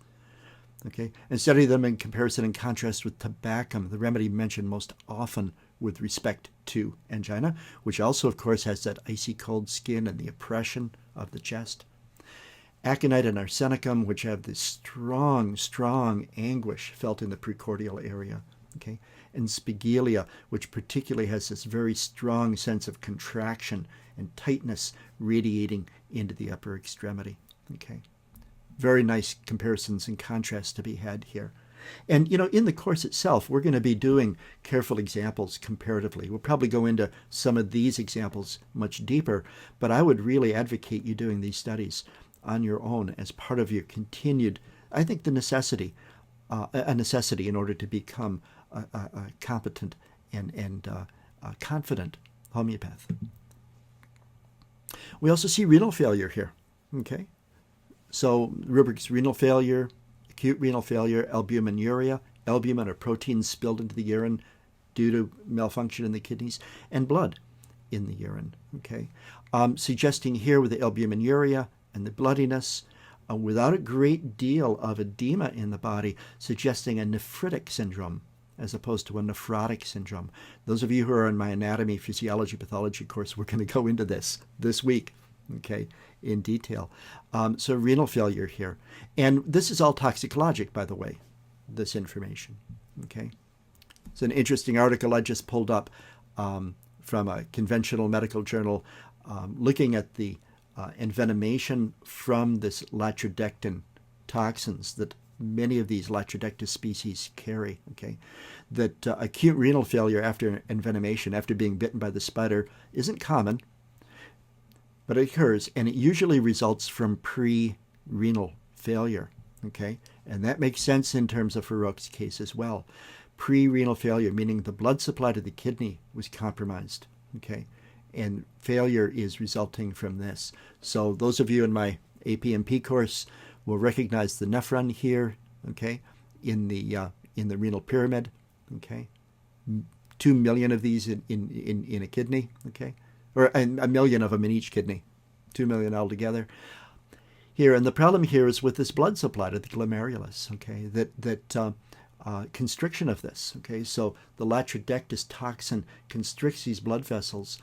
Okay, and study them in comparison and contrast with tabacum, the remedy mentioned most often with respect to angina, which also, of course, has that icy cold skin and the oppression of the chest. Aconite and arsenicum, which have this strong, strong anguish felt in the precordial area. Okay, and spigelia, which particularly has this very strong sense of contraction and tightness radiating into the upper extremity. Okay. Very nice comparisons and contrasts to be had here. And, in the course itself, we're going to be doing careful examples comparatively. We'll probably go into some of these examples much deeper, but I would really advocate you doing these studies on your own as part of your continued, I think, a necessity in order to become a competent and confident homeopath. We also see renal failure here. Okay. So rubrics: renal failure, acute renal failure, albuminuria, albumin or proteins spilled into the urine due to malfunction in the kidneys, and blood in the urine. Okay, suggesting here with the albuminuria and the bloodiness, without a great deal of edema in the body, suggesting a nephritic syndrome as opposed to a nephrotic syndrome. Those of you who are in my anatomy, physiology, pathology course, we're going to go into this week. Okay, in detail. So renal failure here. And this is all toxicologic, by the way, this information. Okay. It's an interesting article I just pulled up from a conventional medical journal looking at the envenomation from this latrodectin toxins that many of these Latrodectus species carry. Okay, that acute renal failure after envenomation, after being bitten by the spider, isn't common, but it occurs, and it usually results from pre-renal failure. Okay, and that makes sense in terms of Farrokh's case as well. Pre-renal failure, meaning the blood supply to the kidney was compromised. Okay, and failure is resulting from this. So those of you in my APMP course will recognize the nephron here, okay, in the renal pyramid, okay. 2 million of these in a kidney, okay, or a million of them in each kidney, 2 million altogether. Here, and the problem here is with this blood supply to the glomerulus, okay, that constriction of this, okay, so the Latrodectus toxin constricts these blood vessels,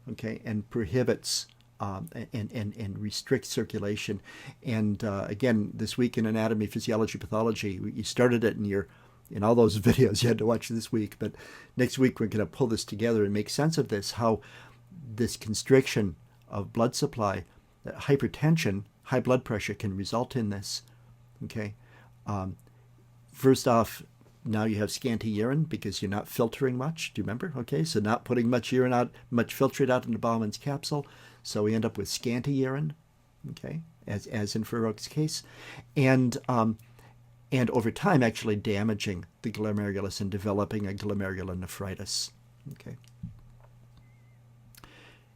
okay, and prohibits and restricts circulation. And again, this week in Anatomy, Physiology, Pathology, you started it in all those videos you had to watch this week, but next week we're going to pull this together and make sense of this, how this constriction of blood supply, hypertension, high blood pressure can result in this, okay. First off, now you have scanty urine because you're not filtering much. Do you remember? Okay, so not putting much urine out, much filtrate out in the Bowman's capsule. So we end up with scanty urine, okay, as in Farrokh's case, and over time actually damaging the glomerulus and developing a glomerulonephritis. Okay.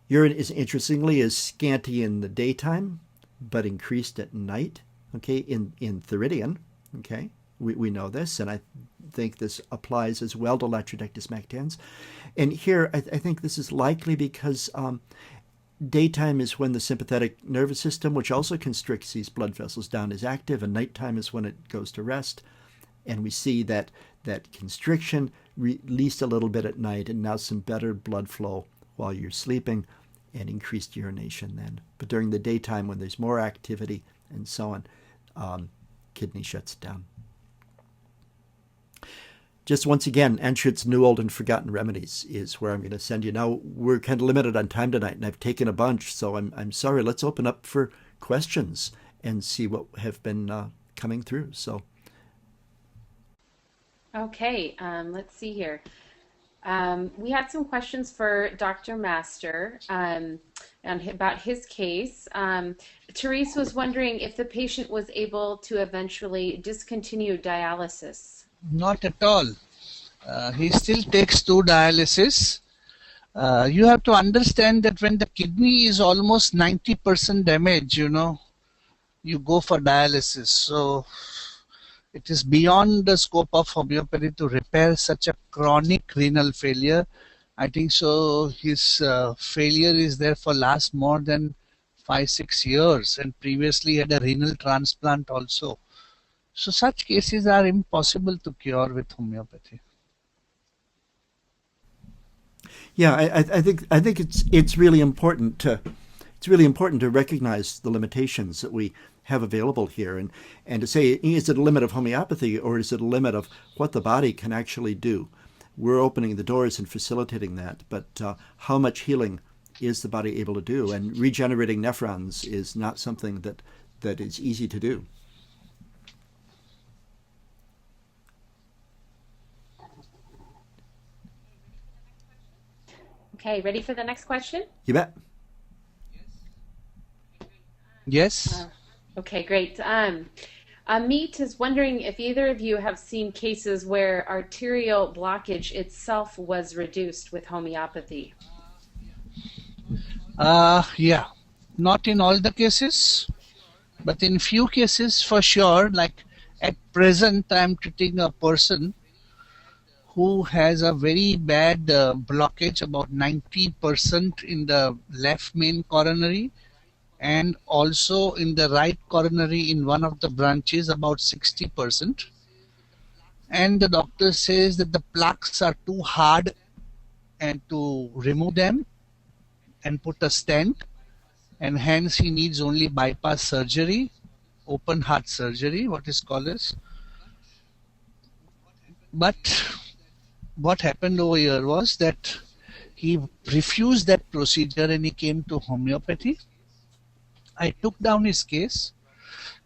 Urine is interestingly scanty in the daytime, but increased at night. Okay, in Theridion. Okay. We know this, and I think this applies as well to Latrodectus mactans. And here, I think this is likely because daytime is when the sympathetic nervous system, which also constricts these blood vessels down, is active, and nighttime is when it goes to rest. And we see that constriction released a little bit at night, and now some better blood flow while you're sleeping, and increased urination then. But during the daytime, when there's more activity and so on, kidney shuts down. Just once again, Anschutz New, Old, and Forgotten Remedies is where I'm going to send you. Now, we're kind of limited on time tonight, and I've taken a bunch, so I'm sorry. Let's open up for questions and see what have been coming through. So, okay, let's see here. We had some questions for Dr. Master and about his case. Therese was wondering if the patient was able to eventually discontinue dialysis. Not at all. He still takes 2 dialysis. You have to understand that when the kidney is almost 90% damaged, you go for dialysis. So it is beyond the scope of homeopathy to repair such a chronic renal failure. I think so. His failure is there for last more than 5-6 years, and previously had a renal transplant also. So such cases are impossible to cure with homeopathy. Yeah, I think it's really important to recognize the limitations that we have available here, and to say, is it a limit of homeopathy or is it a limit of what the body can actually do? We're opening the doors and facilitating that, but how much healing is the body able to do? And regenerating nephrons is not something that is easy to do. Okay, ready for the next question? You bet. Yes. Okay, great. Amit is wondering if either of you have seen cases where arterial blockage itself was reduced with homeopathy. Yeah, not in all the cases, but in few cases for sure. Like at present, I'm treating a person who has a very bad blockage, about 90% in the left main coronary, and also in the right coronary in one of the branches, about 60%. And the doctor says that the plaques are too hard and to remove them and put a stent, and hence he needs only bypass surgery, open heart surgery, what is called as. But what happened over here was that he refused that procedure and he came to homeopathy. I took down his case.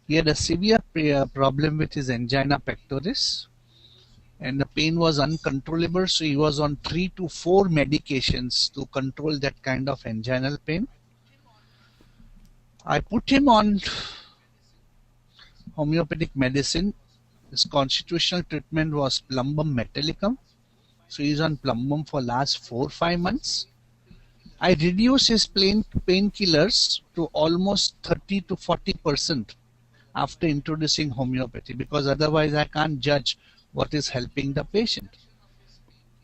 He had a severe problem with his angina pectoris, and the pain was uncontrollable, so he was on 3 to 4 medications to control that kind of anginal pain. I put him on homeopathic medicine. His constitutional treatment was plumbum metallicum, so he's on plumbum for last 4-5 months. I reduced his painkillers to almost 30 to 40% after introducing homeopathy, because otherwise I can't judge what is helping the patient.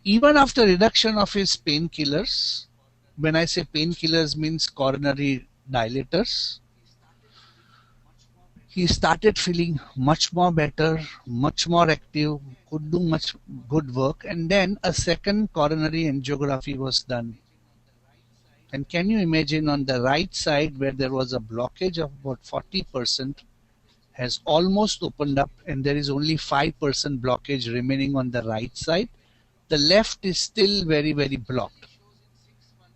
Even after reduction of his painkillers, when I say painkillers means coronary dilators, he started feeling much more better, much more active, could do much good work, and then a second coronary angiography was done. And can you imagine, on the right side where there was a blockage of about 40% has almost opened up, and there is only 5% blockage remaining on the right side. The left is still very, very blocked.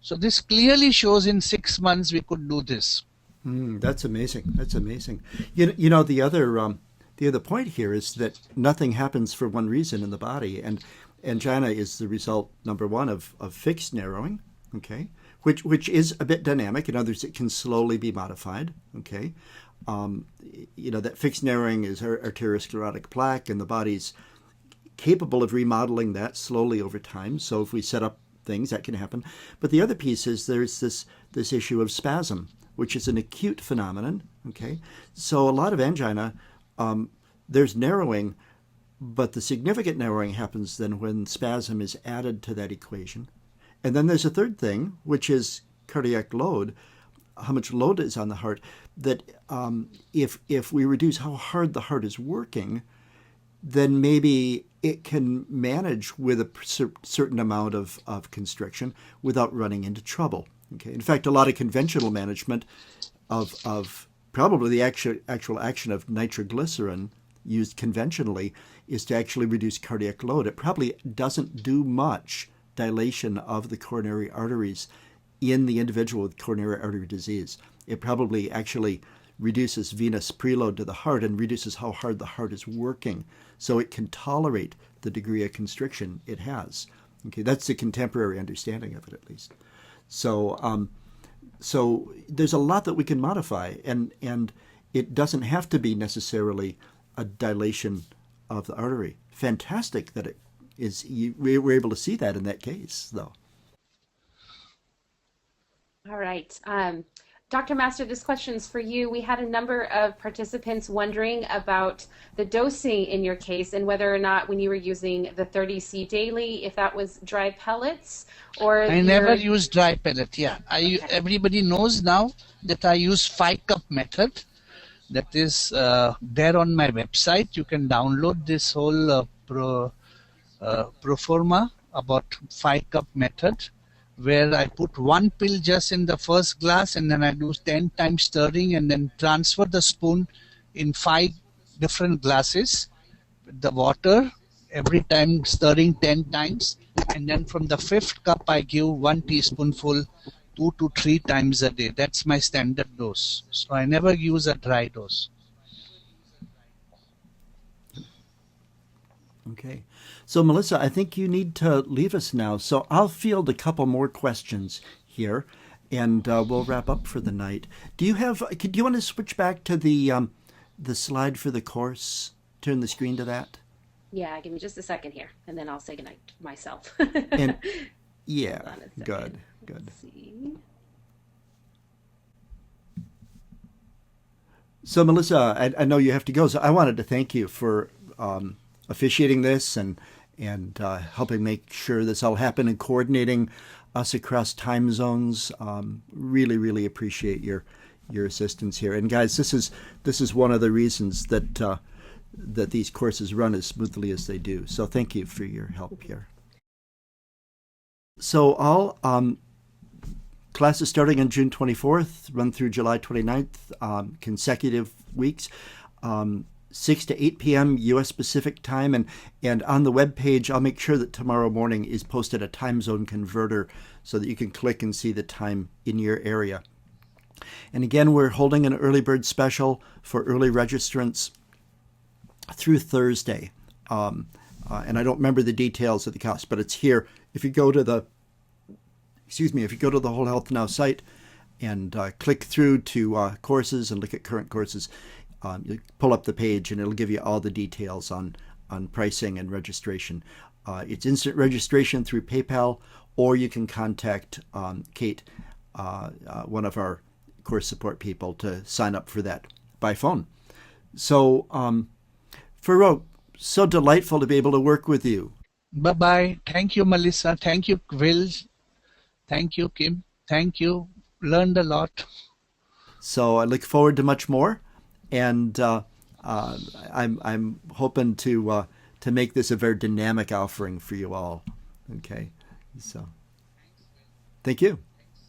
So this clearly shows in 6 months we could do this. That's amazing. That's amazing. You know the other point here is that nothing happens for one reason in the body, and angina is the result, number one, of fixed narrowing, okay, which is a bit dynamic. In others, it can slowly be modified, okay. That fixed narrowing is arteriosclerotic plaque, and the body's capable of remodeling that slowly over time. So if we set up things, that can happen. But the other piece is there's this issue of spasm, which is an acute phenomenon, okay? So a lot of angina, there's narrowing, but the significant narrowing happens then when spasm is added to that equation. And then there's a third thing, which is cardiac load, how much load is on the heart, that if we reduce how hard the heart is working, then maybe it can manage with a certain amount of constriction without running into trouble. Okay. In fact, a lot of conventional management of probably the actual action of nitroglycerin used conventionally is to actually reduce cardiac load. It probably doesn't do much dilation of the coronary arteries in the individual with coronary artery disease. It probably actually reduces venous preload to the heart and reduces how hard the heart is working, so it can tolerate the degree of constriction it has. Okay, that's the contemporary understanding of it, at least. So there's a lot that we can modify, and it doesn't have to be necessarily a dilation of the artery. Fantastic that it is. We were able to see that in that case, though. All right. Dr. Master, this question's for you. We had a number of participants wondering about the dosing in your case and whether or not, when you were using the 30C daily, if that was dry pellets or... I never use dry pellet, yeah. Okay. Everybody knows now that I use 5-cup method. That is there on my website. You can download this whole proforma about 5-cup method, where I put 1 pill just in the first glass, and then I do 10 times stirring, and then transfer the spoon in 5 different glasses with the water, every time stirring 10 times, and then from the 5th cup I give 1 teaspoonful 2 to 3 times a day. That's my standard dose. So I never use a dry dose. Okay. So, Melissa, I think you need to leave us now. So I'll field a couple more questions here, and we'll wrap up for the night. Do you want to switch back to the slide for the course? Turn the screen to that? Yeah, give me just a second here, and then I'll say goodnight myself. And yeah, Hold on a second. good. Let's see. So, Melissa, I know you have to go, so I wanted to thank you for officiating this and helping make sure this all happened and coordinating us across time zones. Really, really appreciate your assistance here. And guys, this is one of the reasons that these courses run as smoothly as they do. So thank you for your help here. So all classes starting on June 24th, run through July 29th, consecutive weeks. 6 to 8 p.m. U.S. Pacific time. And on the web page, I'll make sure that tomorrow morning is posted a time zone converter so that you can click and see the time in your area. And again, we're holding an early bird special for early registrants through Thursday. And I don't remember the details of the cost, but it's here. If you go to the Whole Health Now site and click through to courses and look at current courses, you pull up the page and it'll give you all the details on pricing and registration. It's instant registration through PayPal, or you can contact Kate, one of our course support people, to sign up for that by phone. So, Farokh, so delightful to be able to work with you. Bye-bye. Thank you, Melissa. Thank you, Will. Thank you, Kim. Thank you. Learned a lot. So I look forward to much more, and I'm hoping to make this a very dynamic offering for you all. Okay, so thank you.